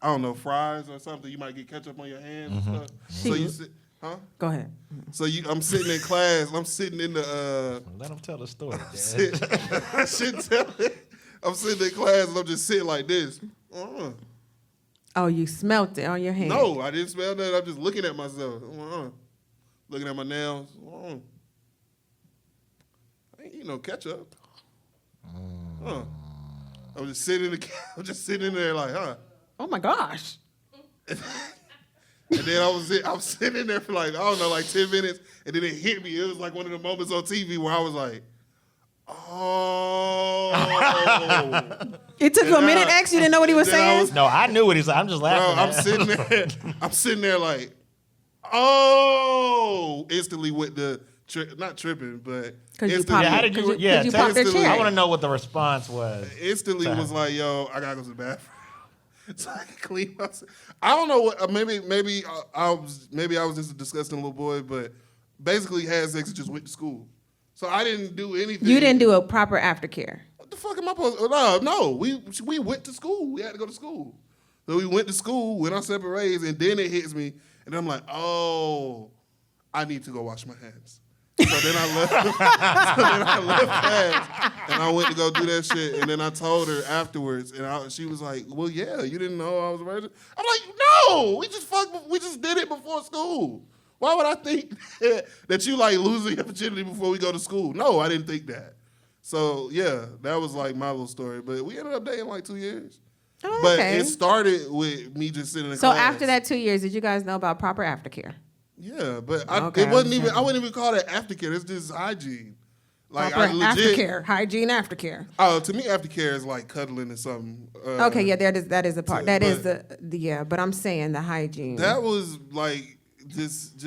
I don't know fries or something, you might get ketchup on your hands and stuff. So you sit, huh? Go ahead. So I'm sitting in class. I'm sitting in the. Let him tell the story. I shouldn't tell it. I'm sitting in class and I'm just sitting like this. Oh, you smelt it on your hand. No, I didn't smell that. I'm just looking at myself. Looking at my nails. I ain't eat no ketchup. I'm just sitting there like, huh. Oh my gosh. And then I was sitting there for like, I don't know, like 10 minutes, and then it hit me. It was like one of the moments on TV where I was like, oh. It took you a minute, X? You didn't know what he was saying? No, I knew what he said. I'm just laughing. Bro, I'm sitting there like, oh. Instantly with the, not tripping, but Because you instantly, popped how did you? Cause Yeah, you tell popped their us- cherry. I want to know what the response was. instantly was like, yo, I gotta go to the bathroom. So I could clean myself. I don't know what. Maybe I was just a disgusting little boy, but basically had sex and just went to school. So I didn't do anything. You didn't do a proper aftercare. What the fuck am I supposed? No. We went to school. We had to go to school. So we went to school, went our separate ways, and then it hits me, and I'm like, oh, I need to go wash my hands. So then I left class, and I went to go do that shit. And then I told her afterwards, and she was like, "Well, yeah, you didn't know I was a virgin." I'm like, "No, we just did it before school. Why would I think that you like losing your virginity before we go to school? No, I didn't think that." So yeah, that was like my little story. But we ended up dating like 2 years. Oh, But okay. it started with me just sitting in So class. after that 2 years, did you guys know about proper aftercare? Yeah, but Okay, it wasn't I even. I wouldn't even call that aftercare. It's just hygiene. Like Proper I legit. aftercare, hygiene aftercare. Oh, to me, aftercare is like cuddling or something. Okay, yeah, that is a part. That is but- the yeah. But I'm saying the hygiene. That was like just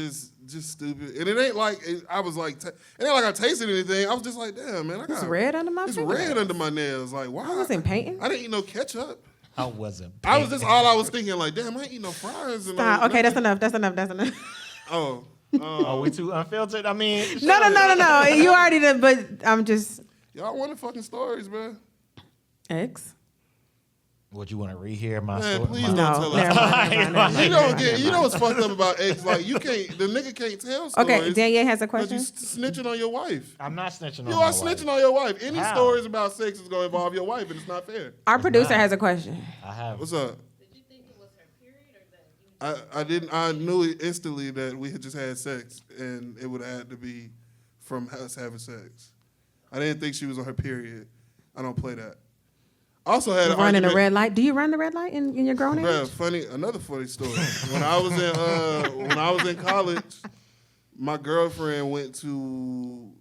stupid, and it ain't like I was like. It ain't like I tasted anything. I was just like, damn, man, I got It's red under my It's fingernails. red under my nails. Like, why? I wasn't painting. I didn't eat no ketchup. I wasn't. I was just all I was thinking. Like, damn, I ain't eat no fries. And Stop. no- Okay, that's enough. That's enough. That's enough. Oh. Oh, we too unfiltered. I mean, No. You already did, but I'm just Y'all wanted fucking stories, bro. X. What, you want to rehear my Man, story? please My- don't tell us. never mind, never mind, You never don't mind, get. never You know mind. what's fucked up about X? Like you can't. The nigga can't tell stories. Okay, Danye has a But you question. snitching on your wife. I'm not snitching on You my are snitching wife. on your wife. Any How? stories about sex is gonna involve your wife, and it's not fair. Our producer not. has a question. I have. What's up? I didn't. I knew instantly that we had just had sex, and it would have had to be from us having sex. I didn't think she was on her period. I don't play that. Also had an Running a argument. red light. Do you run the red light in your grown Bruh, age? another funny story. When I was in college, my girlfriend went to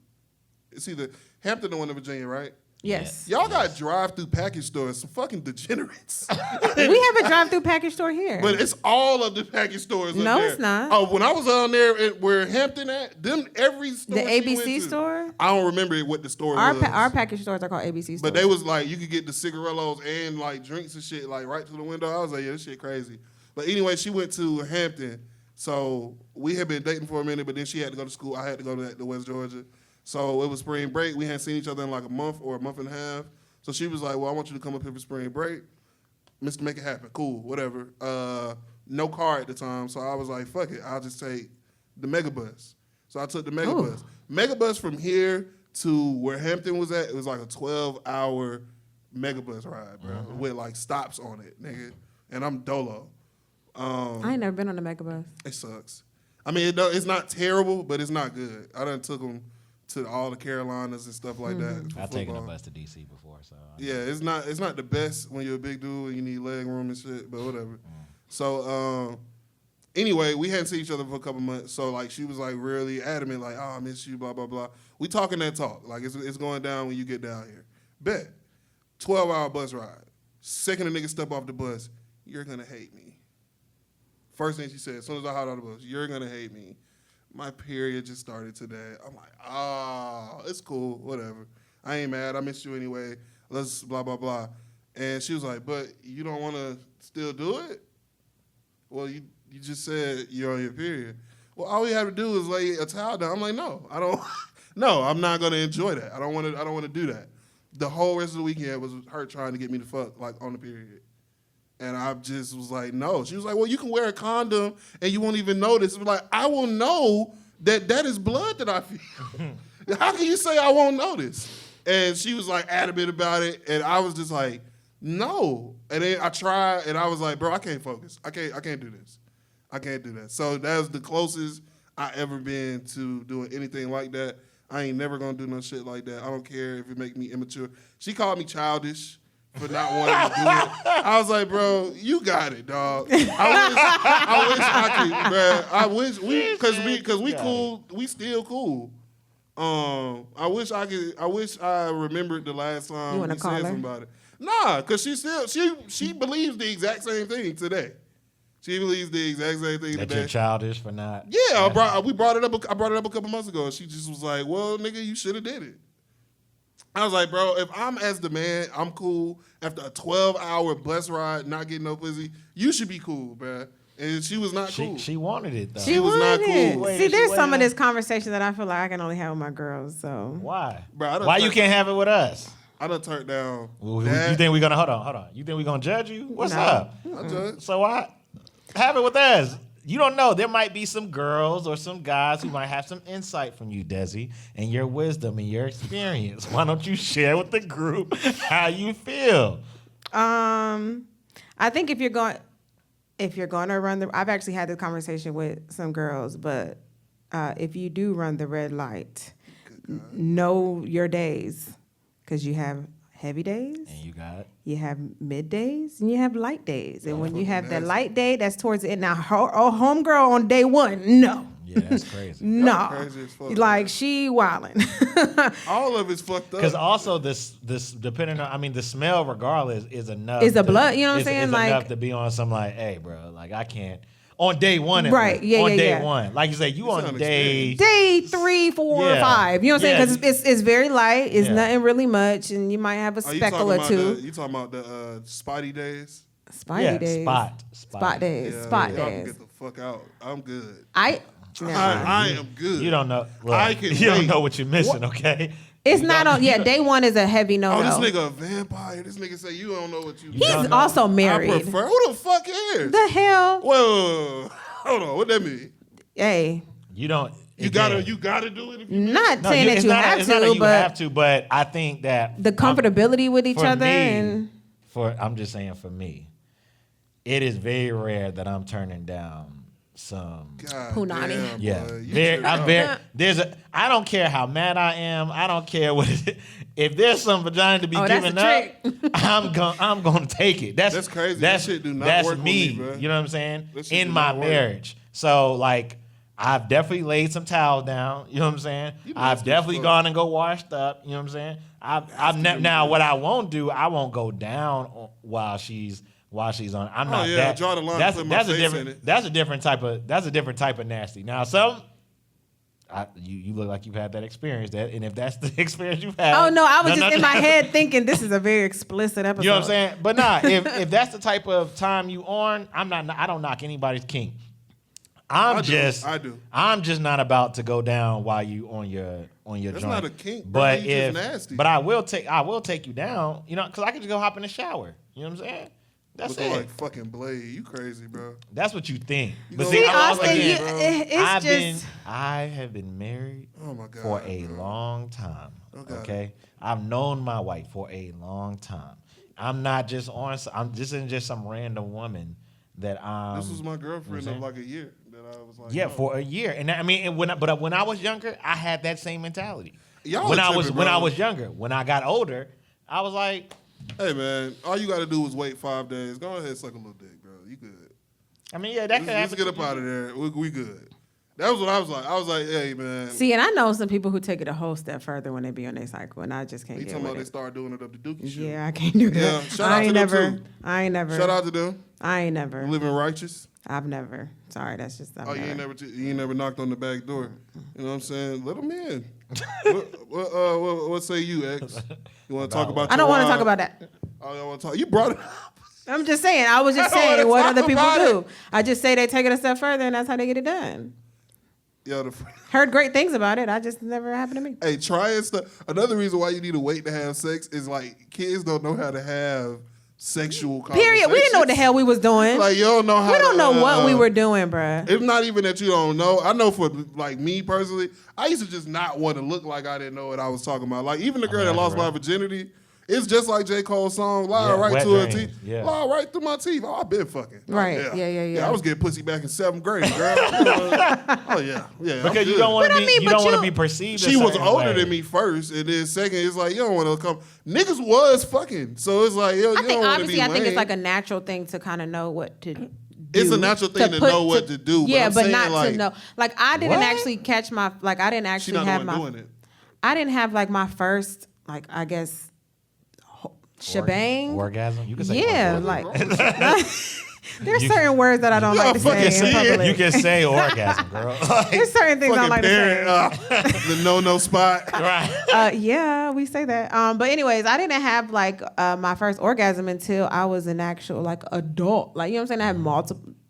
it's either Hampton or Virginia, right? Yes. Y'all got drive-through package stores, some fucking degenerates. We have a drive-through package store here. But it's all of the package stores. No, up there. it's not. Oh, when I was on there, where Hampton at, every store. The she went ABC to- store? I don't remember what the store Our was. our package stores are called ABC stores. But they was like, you could get the cigarillos and like drinks and shit like right to the window. I was like, yeah, this shit crazy. But anyway, she went to Hampton. So we had been dating for a minute, but then she had to go to school. I had to go to West Georgia. So it was spring break. We hadn't seen each other in like a month or a month and a half. So she was like, well, I want you to come up here for spring break. Mr. Make it happen. Cool, whatever. No car at the time. So I was like, fuck it. I'll just take the Megabus. So I took the Megabus. Megabus from here to where Hampton was at, it was like a 12-hour Megabus ride, bro, with like stops on it, nigga. And I'm dolo. I ain't never been on a megabus. It sucks. I mean, it's not terrible, but it's not good. I done took them to all the Carolinas and stuff like that. for I've taken a football. bus to DC before, so Yeah, it's not the best when you're a big dude and you need leg room and shit, but whatever. So anyway, we hadn't seen each other for a couple months, so like she was like really adamant, like, oh, I miss you, blah blah blah. We talking that talk, like it's going down when you get down here. Bet 12-hour bus ride. Second a nigga step off the bus, you're gonna hate me. First thing she said, as soon as I hopped out of the bus, you're gonna hate me. My period just started today. I'm like, oh, it's cool, whatever. I ain't mad. I missed you anyway. Let's blah, blah, blah. And she was like, but you don't want to still do it? Well, you just said you're on your period. Well, all we have to do is lay a towel down. I'm like, no, I don't. No, I'm not going to enjoy that. I don't want to do that. The whole rest of the weekend was her trying to get me to fuck, like, on the period. And I just was like, no. She was like, well, you can wear a condom and you won't even notice. I'm like, I will know that is blood that I feel. How can you say I won't notice? And she was like adamant about it. And I was just like, no. And then I tried and I was like, bro, I can't focus. I can't do this. I can't do that. So that was the closest I ever been to doing anything like that. I ain't never gonna do no shit like that. I don't care if it make me immature. She called me childish for not wanting to do it. I was like, bro, you got it, dog. I wish I could, bro. I wish because we cool. We still cool. I wish I remembered the last time You wanna we call said her? something about it. Nah, because she believes the exact same thing today. She believes the exact same thing that today. you're childish for not. Yeah, I brought it up a couple months ago. And she just was like, well, nigga, you should have did it. I was like, bro, if I'm as the man, I'm cool. After a 12-hour bus ride, not getting no pussy, you should be cool, bro. And she was not cool. She wanted it though. She was not wanted cool. it. Wait, See, she there's some of waited. this conversation that I feel like I can only have with my girls. So Why? Bro, I done Why you turned- can't have it with us? I done turned down. You that. think we're gonna hold on? You think we're gonna judge you? What's No. up? I judge. So why have it with us? You don't know. There might be some girls or some guys who might have some insight from you, Desi, and your wisdom and your experience. Why don't you share with the group how you feel? I think if you're going to run I've actually had this conversation with some girls, but if you do run the red light, know your days, because you have heavy days, And you got you have mid days, and you have light days. And when you have that nasty. light day, that's towards the end. Now, homegirl on day one, no. yeah, that's crazy. No. crazy as fuck, Like, man. she wildin'. All of it's fucked Because up. also this depending on, I mean, the smell regardless is enough. Is a blood, you know what I'm is- saying? Is Like- enough to be on some like, hey, bro, like I can't on day one. at Right, least. yeah, on yeah, day yeah. one, like you say, you on sound day. Day 3, 4, Yeah. 5. You know what I'm Yeah. saying? Because it's very light. It's Yeah. nothing really much, and you might have a Are you speckle talking or about two. you talking about the Spidey days? Spidey Yeah, days. spot days. Yeah, Spot y'all can days. get the fuck out. I'm good. Never mind. I am good. You don't know. Look, I can you don't wait. know what you're missing, okay? It's not on. Yeah, day one is a heavy no. Oh, this nigga a vampire. This nigga say you don't know what you. He's also married. I prefer. Who the fuck cares? The hell? Whoa, hold on. What that mean? Hey, You don't. You gotta do it. If you not saying that you have it's not that to, you but have to, but I think that the comfortability with each for other me, and I'm just saying for me, it is very rare that I'm turning down some. God Punani. damn, Yeah, boy, you very, tripping I'm out. very. I don't care how mad I am. I don't care what. If there's some vagina to be that's given a up, trick. I'm gonna take it. That's crazy. That's That shit do not that's work with me. me, bro. You know what I'm saying? That shit In do my not work. marriage, so like. I've definitely laid some towels down. You know what I'm saying? I've definitely fuck. gone and go washed up. You know what I'm saying? Now what I won't do, I won't go down while she's on. I'm not yeah, that. draw the line, That's put my face in different. it. That's a different type of nasty. Now you look like you've had that experience. And if that's the experience you've had, oh no, I was just in my head thinking this is a very explicit episode. You know what I'm saying? But nah, if that's the type of time you on, I don't knock anybody's kink. I do. I'm just not about to go down while you on your That's joint. not a kink, bro. But You just nasty. but I will take you down. You know, because I can just go hop in the shower. You know what I'm saying? That's Looking it. like fucking Blade. You crazy, bro. That's what you think. You But go- see, See, Austin, again, it's I have been married Oh my God, for a bro. long time. Okay. Okay, I've known my wife for a long time. I'm not just on. This isn't just some random woman that This was my girlfriend of like a year that I was like, Yeah, no. for a year, and I mean, when I was younger, I had that same mentality. Y'all when are I was tripping, when I bro. was younger, when I got older, I was like, Hey man, all you gotta do is wait 5 days. Go ahead and suck a little dick, bro. You good. I mean, yeah, that could Let's happen. get up out of there. We good. That was what I was like. I was like, hey man. See, and I know some people who take it a whole step further when they be on their cycle, and I just can't He get talking about with they it. start doing it up the dookie shit. Yeah, I can't do that. Yeah, shout out I to ain't them, never. too. I ain't never. Shout out to them. I ain't never. Living righteous. I've never. Sorry, that's just. I've Oh, you never. you ain't never knocked on the back door. You know what I'm saying? Let them in. What say you, X? You want to talk about? I don't want want to talk about that. Oh, you want to talk? You brought it up. I'm just saying. I was just I don't saying wanna what talk other people about do. it. I just say they take it a step further, and that's how they get it done. Yo, Heard great things about it. I just never happened to me. hey, trying stuff. Another reason why you need to wait to have sex is like kids don't know how to have sexual conversations. Period. We didn't know what the hell we was doing. Like you don't know how. we don't to, know what we were doing, bruh. It's not even that you don't know. I know for like me personally, I used to just not want to look like I didn't know what I was talking about. Like even the girl that lost my virginity, it's just like J. Cole's song, lie Yeah, right wet to her dreams. teeth. Yeah. Lie right through my teeth. Oh, I've been fucking. Oh, Right. Yeah. I was getting pussy back in 7th grade, girl. Oh yeah. I'm because you good. don't want to But I be mean, you but don't want you- to be perceived. She a was certain older way. than me first, and then second, it's like you don't want to come. Niggas was fucking, so it's like yo, I you think don't want to obviously be I think it's lame. like a natural thing to kind of know what to do. It's a natural thing to know what to do, but Yeah, I'm but saying, not like- to know. Like I didn't What? actually catch my I didn't She actually not have the my one doing it. I didn't have like my first like I guess shebang. Orgasm. You can say Yeah, orgasm. like there's certain words that I don't You like to gotta say in fucking public. You can say orgasm, girl. There's certain things I don't Fucking like to say. parent, the no spot. right. Yeah, we say that. But anyways, I didn't have like my first orgasm until I was an actual like adult. Like you know what I'm saying? I had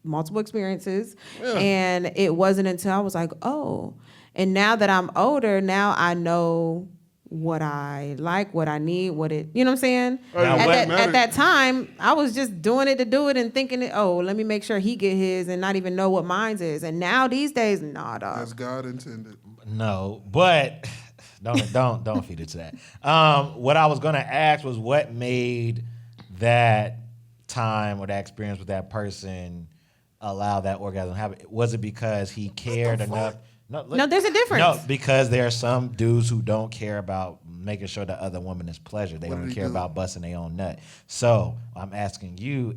multiple experiences, and it wasn't until I was like, oh. And now that I'm older, now I know what I like, what I need, what it. You know what I'm saying? Now, At what that, matters- at that time, I was just doing it to do it and thinking, let me make sure he get his, and not even know what mine's is. And now these days, nah, dog. As God intended. No, but don't feed it to that. What I was gonna ask was what made that time or that experience with that person allow that orgasm to happen. Was it because he cared enough? No, there's a difference. No, because there are some dudes who don't care about making sure the other woman is pleasure. They What don't did he care do? about busting their own nut. So I'm asking you,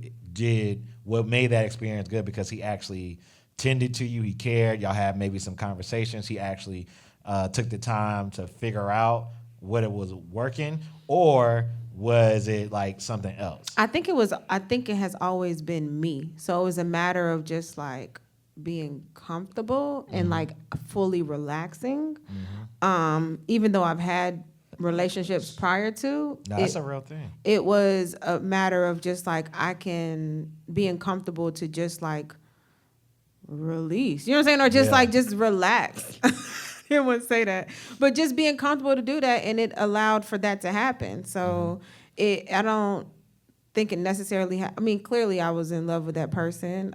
what made that experience good? Because he actually tended to you, he cared, y'all had maybe some conversations, he actually took the time to figure out what it was working, or was it like something else? I think it has always been me. So it was a matter of just like being comfortable and like fully relaxing. Even though I've had relationships prior to, No, that's a real thing. it was a matter of just like being comfortable to just like release. You know what I'm saying? Or just Yeah. like just relax. didn't want to say that. But just being comfortable to do that, and it allowed for that to happen. So I don't think it necessarily, I mean, clearly I was in love with that person,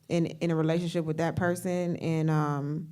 in a relationship with that person. And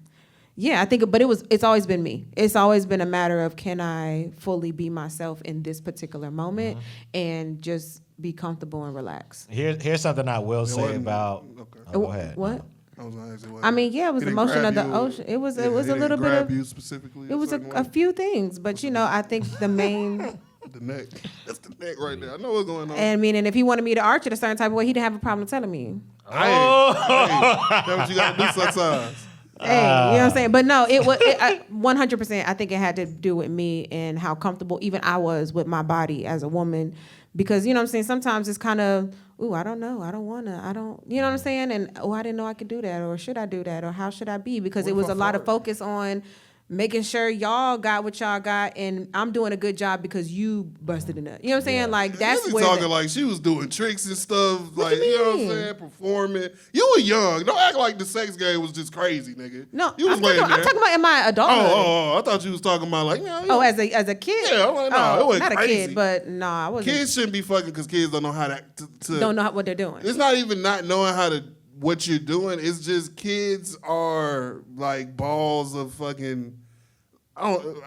yeah, I think, but it's always been me. It's always been a matter of, can I fully be myself in this particular moment and just be comfortable and relax. Here's something I will say wasn't- about. okay. Oh, go ahead. What? I was gonna ask you what- I mean, yeah, it was He the didn't motion of grab the you, ocean. It was he a didn't little bit grab of, you specifically. it was a few things, but you know, I think the main, The neck. That's the neck right there. I know what's going on. and if he wanted me to arch it a certain type of way, he didn't have a problem telling me. Hey, that's what you gotta do sometimes. Hey, you know what I'm saying? But no, it was 100%. I think it had to do with me and how comfortable even I was with my body as a woman, because you know what I'm saying. Sometimes it's kind of, ooh, I don't know, I don't wanna, I don't, you know what I'm saying? And I didn't know I could do that, or should I do that, or how should I be? Because it was a lot of focus on making sure y'all got what y'all got, and I'm doing a good job because you busted a nut. You know what I'm saying? Like that's You where talking like she was doing tricks and stuff, like you know what I'm mean? saying, performing. You were young. Don't act like the sex game was just crazy, nigga. no, you was I'm talking about in my adulthood. I thought you was talking about like, As a kid? Yeah, I'm like, no, it wasn't not crazy. a kid, but no, I wasn't. Kids shouldn't be fucking because kids don't know how to Don't know what they're doing. It's not even not knowing how to what you're doing. It's just kids are like balls of fucking.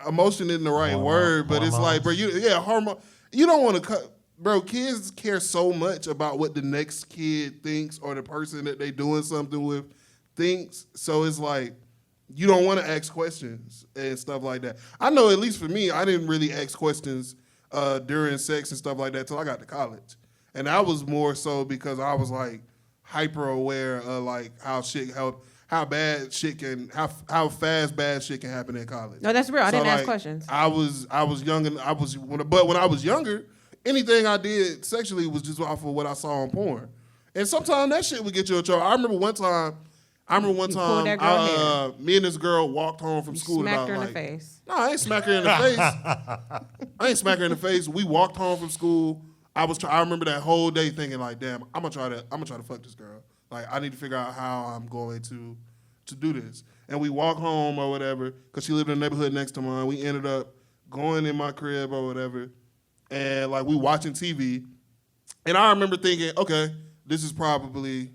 Emotion isn't the right word, but it's like, bro, hormone. You don't want to cut, bro. Kids care so much about what the next kid thinks or the person that they doing something with thinks. So it's like you don't want to ask questions and stuff like that. I know, at least for me, I didn't really ask questions during sex and stuff like that till I got to college, and that was more so because I was like hyper aware of like how bad shit can, how fast bad shit can happen in college. No, that's real. I didn't ask like, questions. I was young and but when I was younger, anything I did sexually was just off of what I saw on porn, and sometimes that shit would get you in trouble. I remember one time, pulled that girl hair. me and this girl walked home from school. Smacked about, her in like, the face. No, I ain't smack her in the face. I ain't smack her in the face. We walked home from school. I remember that whole day thinking like, damn, I'm gonna try to fuck this girl. Like, I need to figure out how I'm going to do this. And we walk home or whatever, because she lived in the neighborhood next to mine. We ended up going in my crib or whatever, and like we watching TV. And I remember thinking, okay, this is probably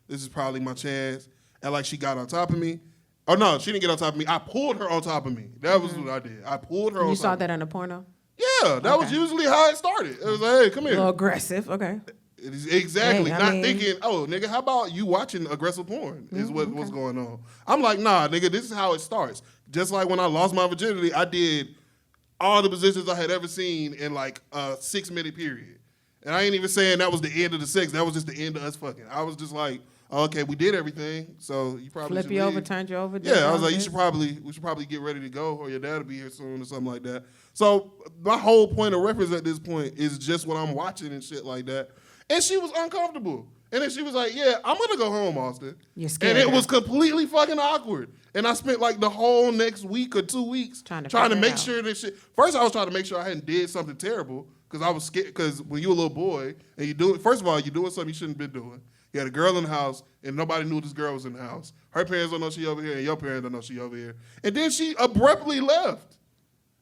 my chance. And like she got on top of me. Oh no, she didn't get on top of me. I pulled her on top of me. That was what I did. I pulled her on top. You saw of that me. in a porno? Yeah, that was usually how it started. It was like, hey, come A here. little aggressive. Okay. It is exactly. Dang, Not mean, thinking, oh, nigga, how about you watching aggressive porn is what's going on. I'm like, nah, nigga, this is how it starts. Just like when I lost my virginity, I did all the positions I had ever seen in like a 6-minute period. And I ain't even saying that was the end of the sex. That was just the end of us fucking. I was just like, oh, okay, we did everything, so you probably flip should you leave. over, turned you over. Yeah, I was like, we should probably get ready to go, or your dad will be here soon, or something like that. So my whole point of reference at this point is just what I'm watching and shit like that. And she was uncomfortable. And then she was like, yeah, I'm going to go home, Austin. You're scared. And it was completely fucking awkward. And I spent like the whole next week or 2 weeks trying to figure it make out. sure that shit. First, I was trying to make sure I hadn't did something terrible because I was scared. Because when you're a little boy and you do it, first of all, you're doing something you shouldn't have been doing. You had a girl in the house and nobody knew this girl was in the house. Her parents don't know she over here and your parents don't know she over here. And then she abruptly left.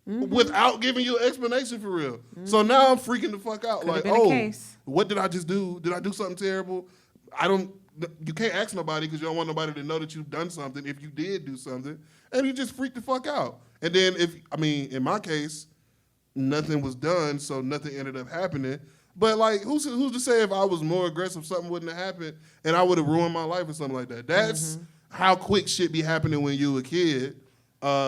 Without giving you an explanation for real. So now I'm freaking the fuck out. Could've like, been a case. What did I just do? Did I do something terrible? You can't ask nobody because you don't want nobody to know that you've done something if you did do something. And you just freak the fuck out. And then in my case, nothing was done, so nothing ended up happening. But like, who's to say if I was more aggressive, something wouldn't have happened and I would have ruined my life or something like that. That's how quick shit be happening when you a kid.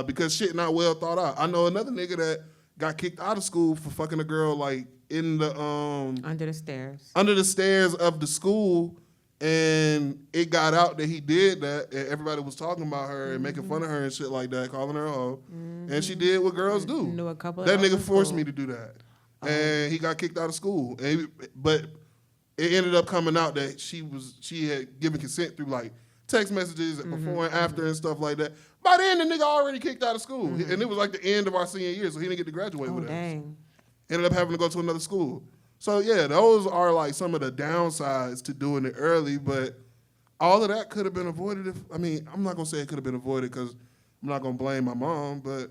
Because shit not well thought out. I know another nigga that got kicked out of school for fucking a girl like in the Under the stairs of the school, and it got out that he did that, and everybody was talking about her and making fun of her and shit like that, calling her a hoe, and she did what girls do. Knew a couple of that those nigga in forced school. me to do that, and he got kicked out of school. But it ended up coming out that she had given consent through like text messages before and after and stuff like that. By then, the nigga already kicked out of school. And it was like the end of our senior year, so he didn't get to graduate with us. Dang. Ended up having to go to another school. So, yeah, those are like some of the downsides to doing it early, but all of that could have been avoided I'm not going to say it could have been avoided because I'm not gonna blame my mom, but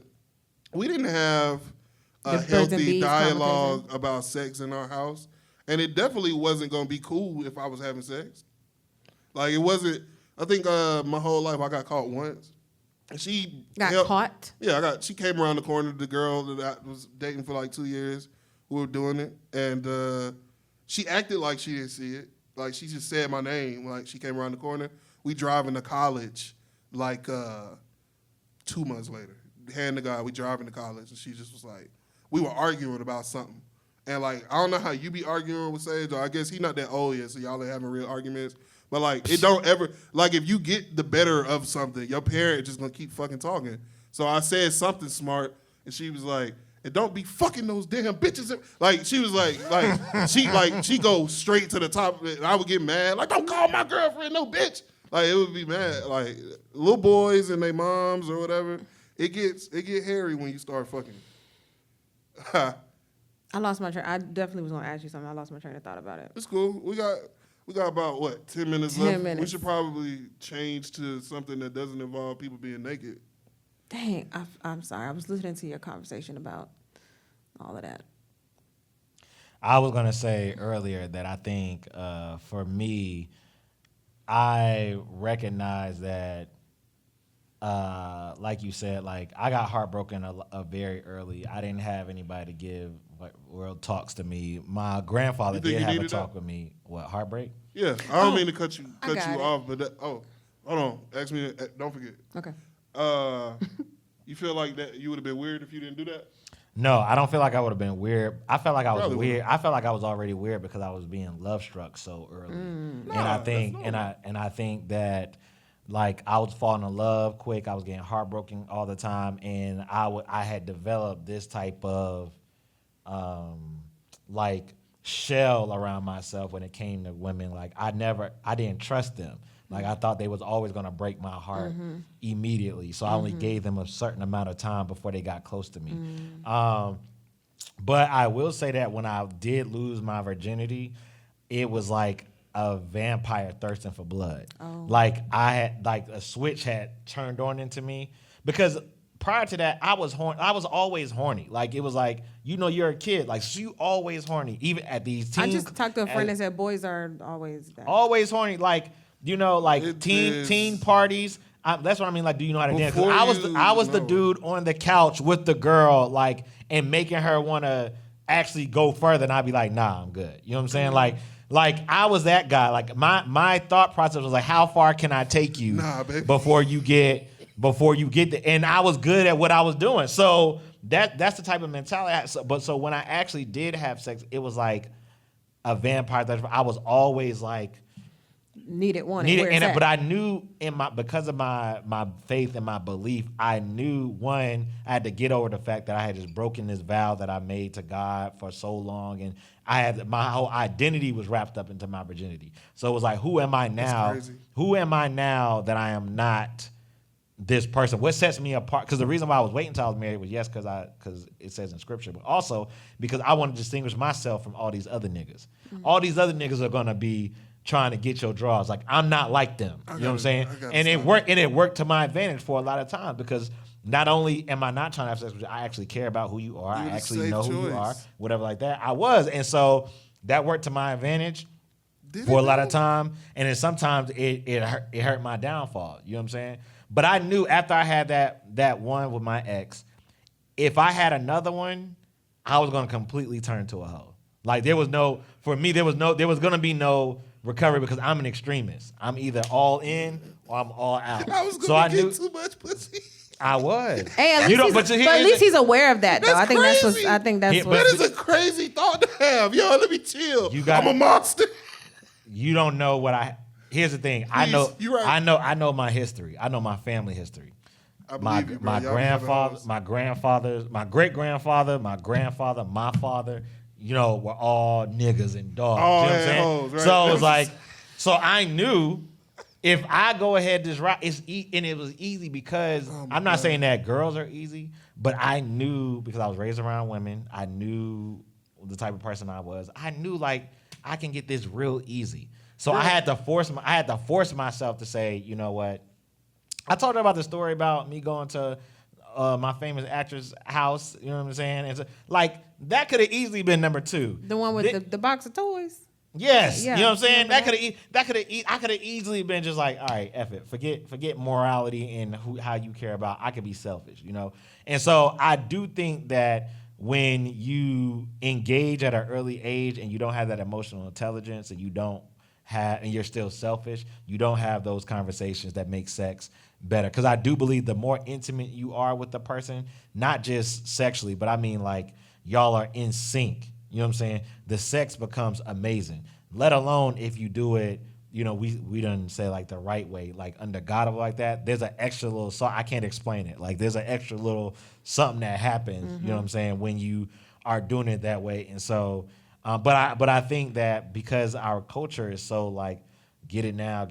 we didn't have a The birds and healthy bees dialogue about sex in our house, and it definitely wasn't gonna be cool if I was having sex. Like it wasn't. I think my whole life I got caught once. And she Got caught? Yeah, she came around the corner. The girl that I was dating for like 2 years, we were doing it, and she acted like she didn't see it. Like she just said my name. Like she came around the corner. We driving to college, like 2 months later. Hand to God, we driving to college, and she just was like, we were arguing about something, and like I don't know how you be arguing with Sage, or I guess he not that old yet, so y'all ain't having real arguments. But like it don't ever like if you get the better of something, your parent just gonna keep fucking talking. So I said something smart, and she was like, "And don't be fucking those damn bitches." Like she was she go straight to the top of it, and I would get mad. Like, don't call my girlfriend no bitch. Like it would be mad. Like little boys and their moms or whatever. It get hairy when you start fucking. I lost my train. I definitely was gonna ask you something. I lost my train of thought about it. It's cool. We got about, what, 10 minutes 10 left? minutes. We should probably change to something that doesn't involve people being naked. Dang, I'm sorry. I was listening to your conversation about all of that. I was gonna say earlier that I think for me, I recognize that, like you said, like I got heartbroken a very early. I didn't have anybody to give real talks to me. My grandfather did have a talk with me. What, heartbreak? Yeah, I don't mean to cut you got it. off, but hold on. Ask me. Don't forget. Okay. You feel like that you would have been weird if you didn't do that? No, I don't feel like I would have been weird. I felt like I was Probably weird. would've. I felt like I was already weird because I was being love struck so early. And I think I think that like I was falling in love quick. I was getting heartbroken all the time, and I had developed this type of like shell around myself when it came to women. Like I didn't trust them. Like I thought they was always gonna break my heart immediately. So I only gave them a certain amount of time before they got close to me. But I will say that when I did lose my virginity, it was like a vampire thirsting for blood. Like I had like a switch had turned on into me, because prior to that I was always horny. Like it was like, you're a kid, like so you always horny, even at these teen. I just talked to a friend that said boys are always that. Always horny, like teen parties. That's what I mean. Like, do you know how to dance? 'Cause I was the dude on the couch with the girl, like, and making her want to actually go further, and I'd be like, nah, I'm good. You know what I'm saying? Like I was that guy. Like my thought process was like, how far can I take you before you get there? And I was good at what I was doing. So that's the type of mentality I had. So when I actually did have sex, it was like a vampire. I was always like needed, but I knew because of my faith and my belief, I knew I had to get over the fact that I had just broken this vow that I made to God for so long, and my whole identity was wrapped up into my virginity. So it was like, who am I now? That's crazy. Who am I now that I am not this person? What sets me apart? Because the reason why I was waiting until I was married was because it says in scripture, but also because I want to distinguish myself from all these other niggas. All these other niggas are gonna be trying to get your draws. Like I'm not like them. You know what I'm saying? And it worked to my advantage for a lot of times, because not only am I not trying to have sex with you, I actually care about who you are. I actually know who you are, whatever like that. I was. And so that worked to my advantage for a lot of time. And then sometimes it hurt my downfall. You know what I'm saying? But I knew after I had that one with my ex, if I had another one, I was gonna completely turn to a hoe. Like there was gonna be no recovery, because I'm an extremist. I'm either all in or I'm all out. I was gonna get too much pussy. I was. Hey, at least he's aware of that, though. That's crazy. I think that's what. That is a crazy thought to have. Yo, let me chill. I'm a monster. You don't know what Here's the thing. I know my history. I know my family history. My grandfather, my great grandfather, my grandfather, my father, were all niggas and dogs. You know what I'm saying? Hoes, right? So it was like, so I knew if I go ahead this route, and it was easy because I'm not saying that girls are easy, but I knew, because I was raised around women, I knew the type of person I was. I knew like I can get this real easy. So I had to force myself to say, you know what? I told her about the story about me going to my famous actress house. You know what I'm saying? It's like that could have easily been number 2. The one with the box of toys. Yes, Yeah, you know what I'm saying. remember I could have easily been just like, all right, F it, forget morality and how you care about. I could be selfish, you know. And so I do think that when you engage at an early age and you don't have that emotional intelligence and you're still selfish, you don't have those conversations that make sex better. Because I do believe the more intimate you are with the person, not just sexually, but I mean like y'all are in sync. You know what I'm saying? The sex becomes amazing. Let alone if you do it, you know, we done say like the right way, like under God like that. There's an extra little I can't explain it. Like there's an extra little something that happens. You know what I'm saying, when you are doing it that way. And so, but I think that because our culture is so like, get it now.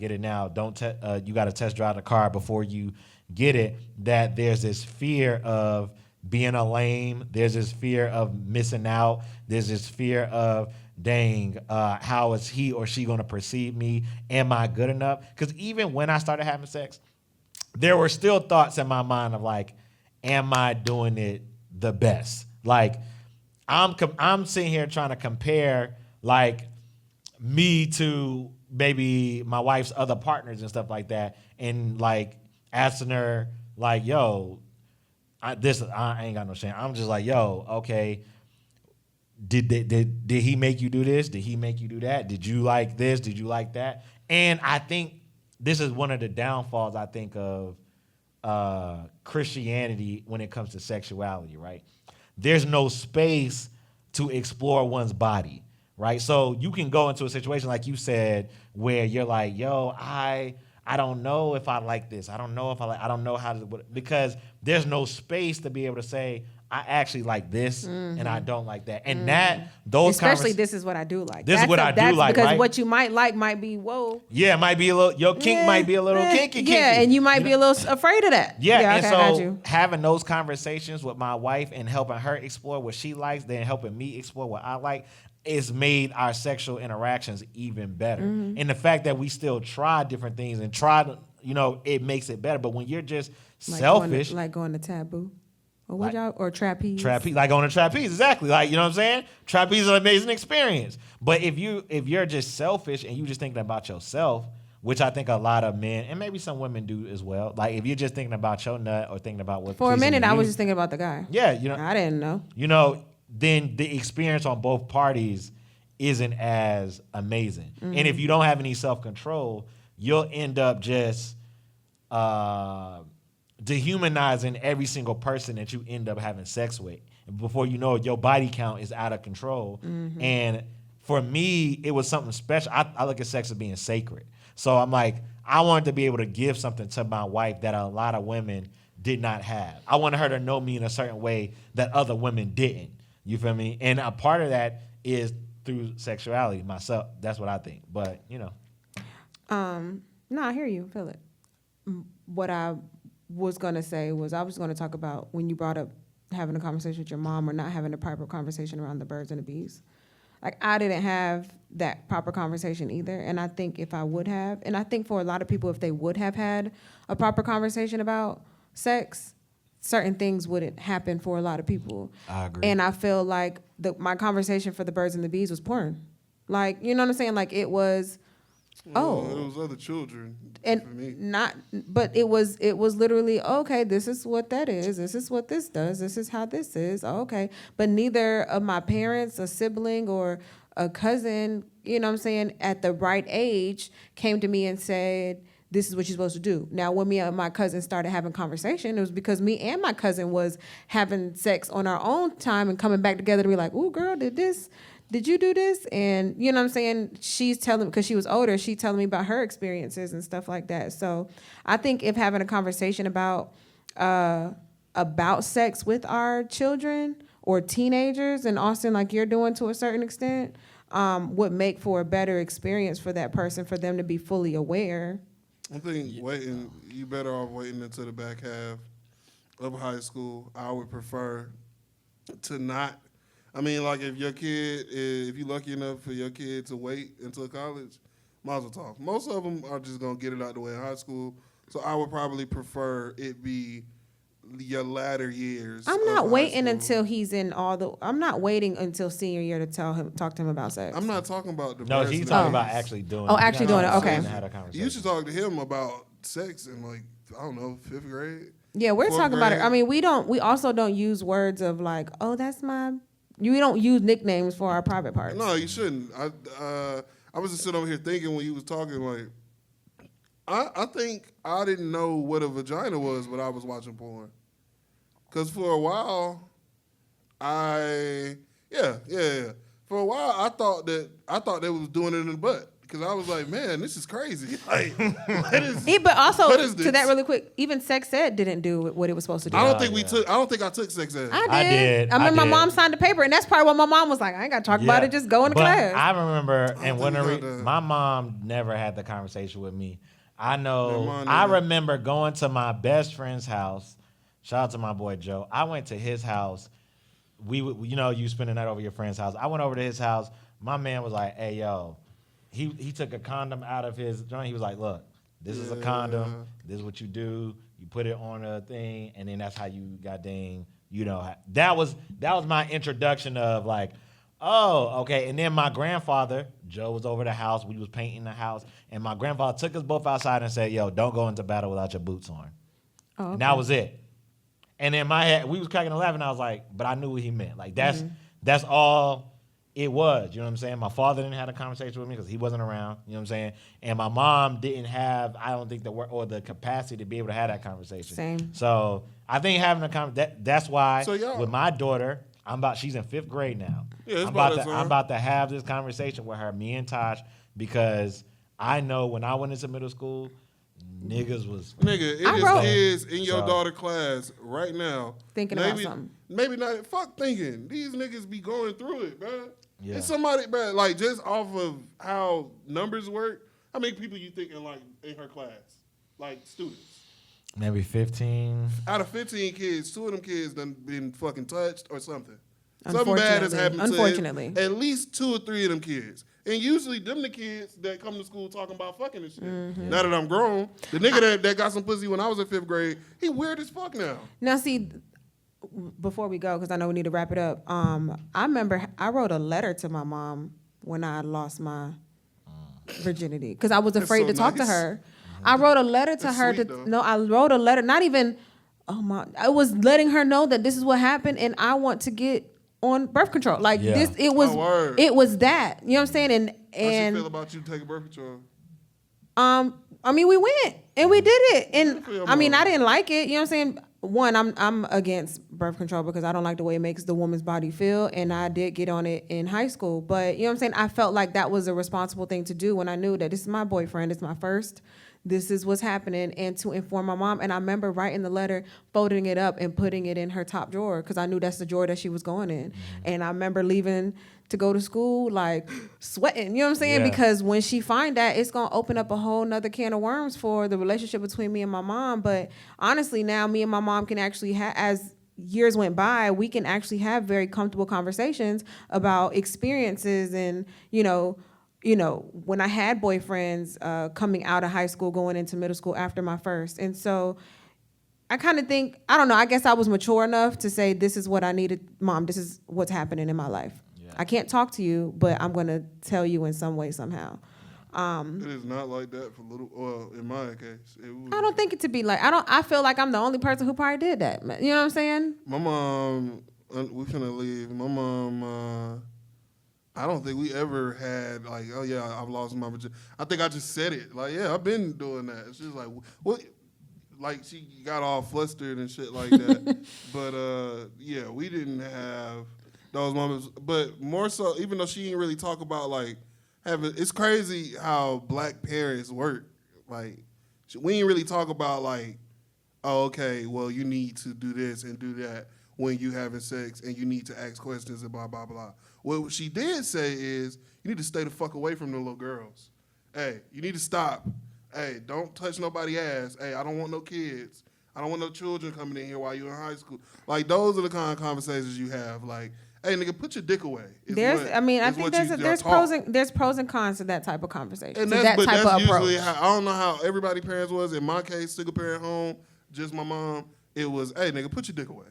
Don't you got to test drive the car before you get it. That there's this fear of being a lame. There's this fear of missing out. There's this fear of, dang, how is he or she going to perceive me? Am I good enough? Because even when I started having sex, there were still thoughts in my mind of like, am I doing it the best? Like, I'm sitting here trying to compare like me to maybe my wife's other partners and stuff like that, and like asking her like, yo, I ain't got no shame. I'm just like, yo, okay, did he make you do this? Did he make you do that? Did you like this? Did you like that? And I think this is one of the downfalls, I think, of Christianity when it comes to sexuality, right? There's no space to explore one's body, right? So you can go into a situation like you said where you're like, yo, I don't know if I like this. I don't know how to, because there's no space to be able to say, I actually like this and I don't like that. And especially this is what I do like. This is what I do like, because right? what you might like might be, whoa. Yeah, it might be a little, your kink might be a little kinky. Yeah, and you might be a little afraid of that. Yeah, okay, and so having those conversations with my wife and helping her explore what she likes, then helping me explore what I like, it's made our sexual interactions even better. And the fact that we still try different things and try to, you know, it makes it better. But when you're just selfish. Like going to taboo. Or what y'all, or trapeze. Trapeze, like on a trapeze, exactly. Like, you know what I'm saying? Trapeze is an amazing experience. But if you're just selfish and you just thinking about yourself, which I think a lot of men and maybe some women do as well. Like if you're just thinking about your nut or thinking about what. For a minute, I was just thinking about the guy. Yeah, you know. I didn't know. You know, then the experience on both parties isn't as amazing. And if you don't have any self-control, you'll end up just dehumanizing every single person that you end up having sex with. Before you know it, your body count is out of control. And for me, it was something special. I look at sex as being sacred. So I'm like, I wanted to be able to give something to my wife that a lot of women did not have. I wanted her to know me in a certain way that other women didn't. You feel me? And a part of that is through sexuality myself. That's what I think. But, you know. No, I hear you. Feel it. What I was going to say was I was going to talk about when you brought up having a conversation with your mom or not having a proper conversation around the birds and the bees. Like, I didn't have that proper conversation either. And I think if I would have, and I think for a lot of people, if they would have had a proper conversation about sex, certain things wouldn't happen for a lot of people. I agree. And I feel like my conversation for the birds and the bees was porn. Like, you know what I'm saying? Like, it was, it was other children and for me. But it was literally, okay, this is what that is. This is what this does. This is how this is. Okay. But neither of my parents, a sibling or a cousin, you know what I'm saying, at the right age came to me and said, this is what you're supposed to do. Now, when me and my cousin started having conversation, it was because me and my cousin was having sex on our own time and coming back together to be like, ooh, girl, did you do this? And you know what I'm saying? She's telling, because she was older, she telling me about her experiences and stuff like that. So I think if having a conversation about sex with our children or teenagers, and Austin, like you're doing to a certain extent, would make for a better experience for that person, for them to be fully aware. I think you better off waiting until the back half of high school. I would prefer to not. I mean, like if you're lucky enough for your kid to wait until college, mazel tov. Most of them are just gonna get it out the way in high school. So I would probably prefer it be your latter years. I'm of not high waiting school. until he's in all the. I'm not waiting until senior year to talk to him about sex. I'm not talking about the. No, he's president. talking about actually doing it. Oh, actually doing it, okay. Had a conversation. You should talk to him about sex in like I don't know 5th grade. Yeah, we're Fourth talking about it. grade. I mean, we also don't use words of like, oh, that's my. We don't use nicknames for our private parts. No, you shouldn't. I was just sitting over here thinking when you was talking like, I think I didn't know what a vagina was when I was watching porn, cause for a while, for a while I thought they was doing it in the butt. Because I was like, man, this is crazy. Like, what is? But also what is to this? that really quick, even sex ed didn't do what it was supposed to do. I don't think I took sex ed. I I did. did. I remember I my did. mom signed the paper, and that's probably what my mom was like. I ain't got to talk about it. Just go into But class. I remember, and when think we got that. my mom never had the conversation with me. I Yeah, know. mine I neither. remember going to my best friend's house. Shout out to my boy Joe. I went to his house. We would, you spend the night over your friend's house. I went over to his house. My man was like, "Hey, yo." He took a condom out of his joint. He was like, "Look, this is a condom. This is what you do. You put it on a thing, and then that's how you goddamn, that was my introduction of like, oh, okay." And then my grandfather, Joe, was over the house. We was painting the house, and my grandfather took us both outside and said, "Yo, don't go into battle without your boots on." Oh, okay. And that was it. And in my head, we was cracking 11. I was like, but I knew what he meant. Like that's all it was. You know what I'm saying? My father didn't have a conversation with me because he wasn't around. You know what I'm saying? And my mom didn't have, I don't think, the work or the capacity to be able to have that conversation. Same. So I think having a conversation, that's why So y'all- with my daughter, she's in 5th grade now. Yeah, it's I'm about about that to, time. I'm about to have this conversation with her, me and Tosh, because I know when I went into middle school, niggas was Nigga, it I is wrote- kids in your So- daughter class right now. Thinking about something. Maybe not. Fuck thinking. These niggas be going through it, man. Yeah. It's somebody, man, like just off of how numbers work, how many people you think in her class? Like students. maybe 15. Out of 15 kids, 2 of them kids done been fucking touched or something. Something bad has happened to Unfortunately. at least 2 or 3 of them kids. And usually them the kids that come to school talking about fucking and shit. Mm-hmm. Now that I'm grown, the nigga that got some pussy when I was in 5th grade, he weird as fuck now. Now, see, before we go, because I know we need to wrap it up, I remember I wrote a letter to my mom when I lost my virginity because I was afraid so to talk to nice. her. I wrote a letter to That's her. sweet, though. No, I wrote a letter, not even, I was letting her know that this is what happened and I want to get on birth control. Like Yeah. this, Oh, word. it was that. You know what I'm saying? How she And feel about you taking birth control? I mean, we went and we did it, and Good for your I mean, mom. I didn't like it. You know what I'm saying? One, I'm against birth control because I don't like the way it makes the woman's body feel, and I did get on it in high school. But you know what I'm saying? I felt like that was a responsible thing to do when I knew that this is my boyfriend, it's my first. This is what's happening, and to inform my mom. And I remember writing the letter, folding it up, and putting it in her top drawer because I knew that's the drawer that she was going in. And I remember leaving to go to school like sweating. You know what I'm saying? Yeah. Because when she find that, it's gonna open up a whole nother can of worms for the relationship between me and my mom. But honestly, now me and my mom can actually as years went by, we can actually have very comfortable conversations about experiences and when I had boyfriends coming out of high school, going into middle school after my first. And so I kind of think, I don't know, I guess I was mature enough to say, this is what I needed. Mom, this is what's happening in my life. Yeah. I can't talk to you, but I'm going to tell you in some way, somehow. It is not like that for well, in my case. It was, I don't think it to be like, I feel like I'm the only person who probably did that. You know what I'm saying? My mom, we finna leave. My mom, I don't think we ever had like, oh yeah, I've lost my virginity. I think I just said it. Like, yeah, I've been doing that. She's like, what? Like she got all flustered and shit like that. But yeah, we didn't have those moments. But more so, even though she didn't really talk about like having, it's crazy how black parents work. Like, we didn't really talk about like, oh, okay, well, you need to do this and do that when you having sex, and you need to ask questions and blah, blah, blah. What she did say is, you need to stay the fuck away from the little girls. Hey, you need to stop. Hey, don't touch nobody's ass. Hey, I don't want no kids. I don't want no children coming in here while you're in high school. Like, those are the kind of conversations you have. Like, hey nigga, put your dick away. I think there's pros and cons to that type of conversation. And that's usually how, I don't know how everybody parents was. In my case, single parent home, just my mom. It was, hey nigga, put your dick away.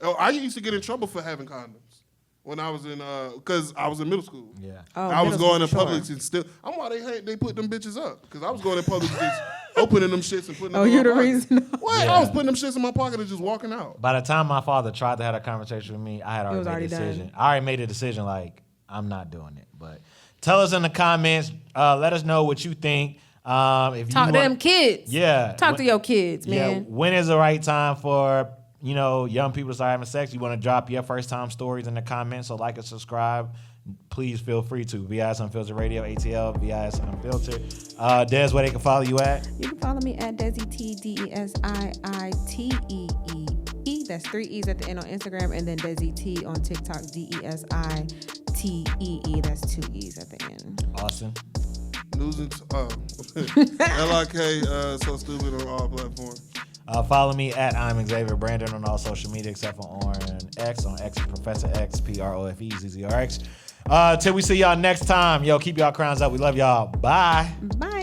Oh, I used to get in trouble for having condoms when I was in, because I was in middle school. Yeah. I was going to Publix and still. I'm why they put them bitches up, because I was going to Publix just opening them shits and putting them in my pocket. Reason? What? Yeah. I was putting them shits in my pocket and just walking out. By the time my father tried to have a conversation with me, I had already made a decision. I already made a decision, like, I'm not doing it. But tell us in the comments. Let us know what you think. If Talk to them kids. Yeah. Talk to your kids, man. Yeah. When is the right time for young people to start having sex? You want to drop your first time stories in the comments, so like and subscribe. Please feel free to. VIS Unfiltered Radio, ATL, VIS Unfiltered. Des, where they can follow you at? You can follow me at DesiiTeee, DesiiTeee. That's 3 E's at the end on Instagram, and then DesiiTeee on TikTok, DesiiTeee. That's 2 E's at the end. Awesome. News and LIK, so stupid on all platforms. Follow me at I'm Xavier Brandon on all social media except for on X. On X is Professor X, PROFEZZRX. Till we see y'all next time. Yo, keep y'all crowns up. We love y'all. Bye. Bye.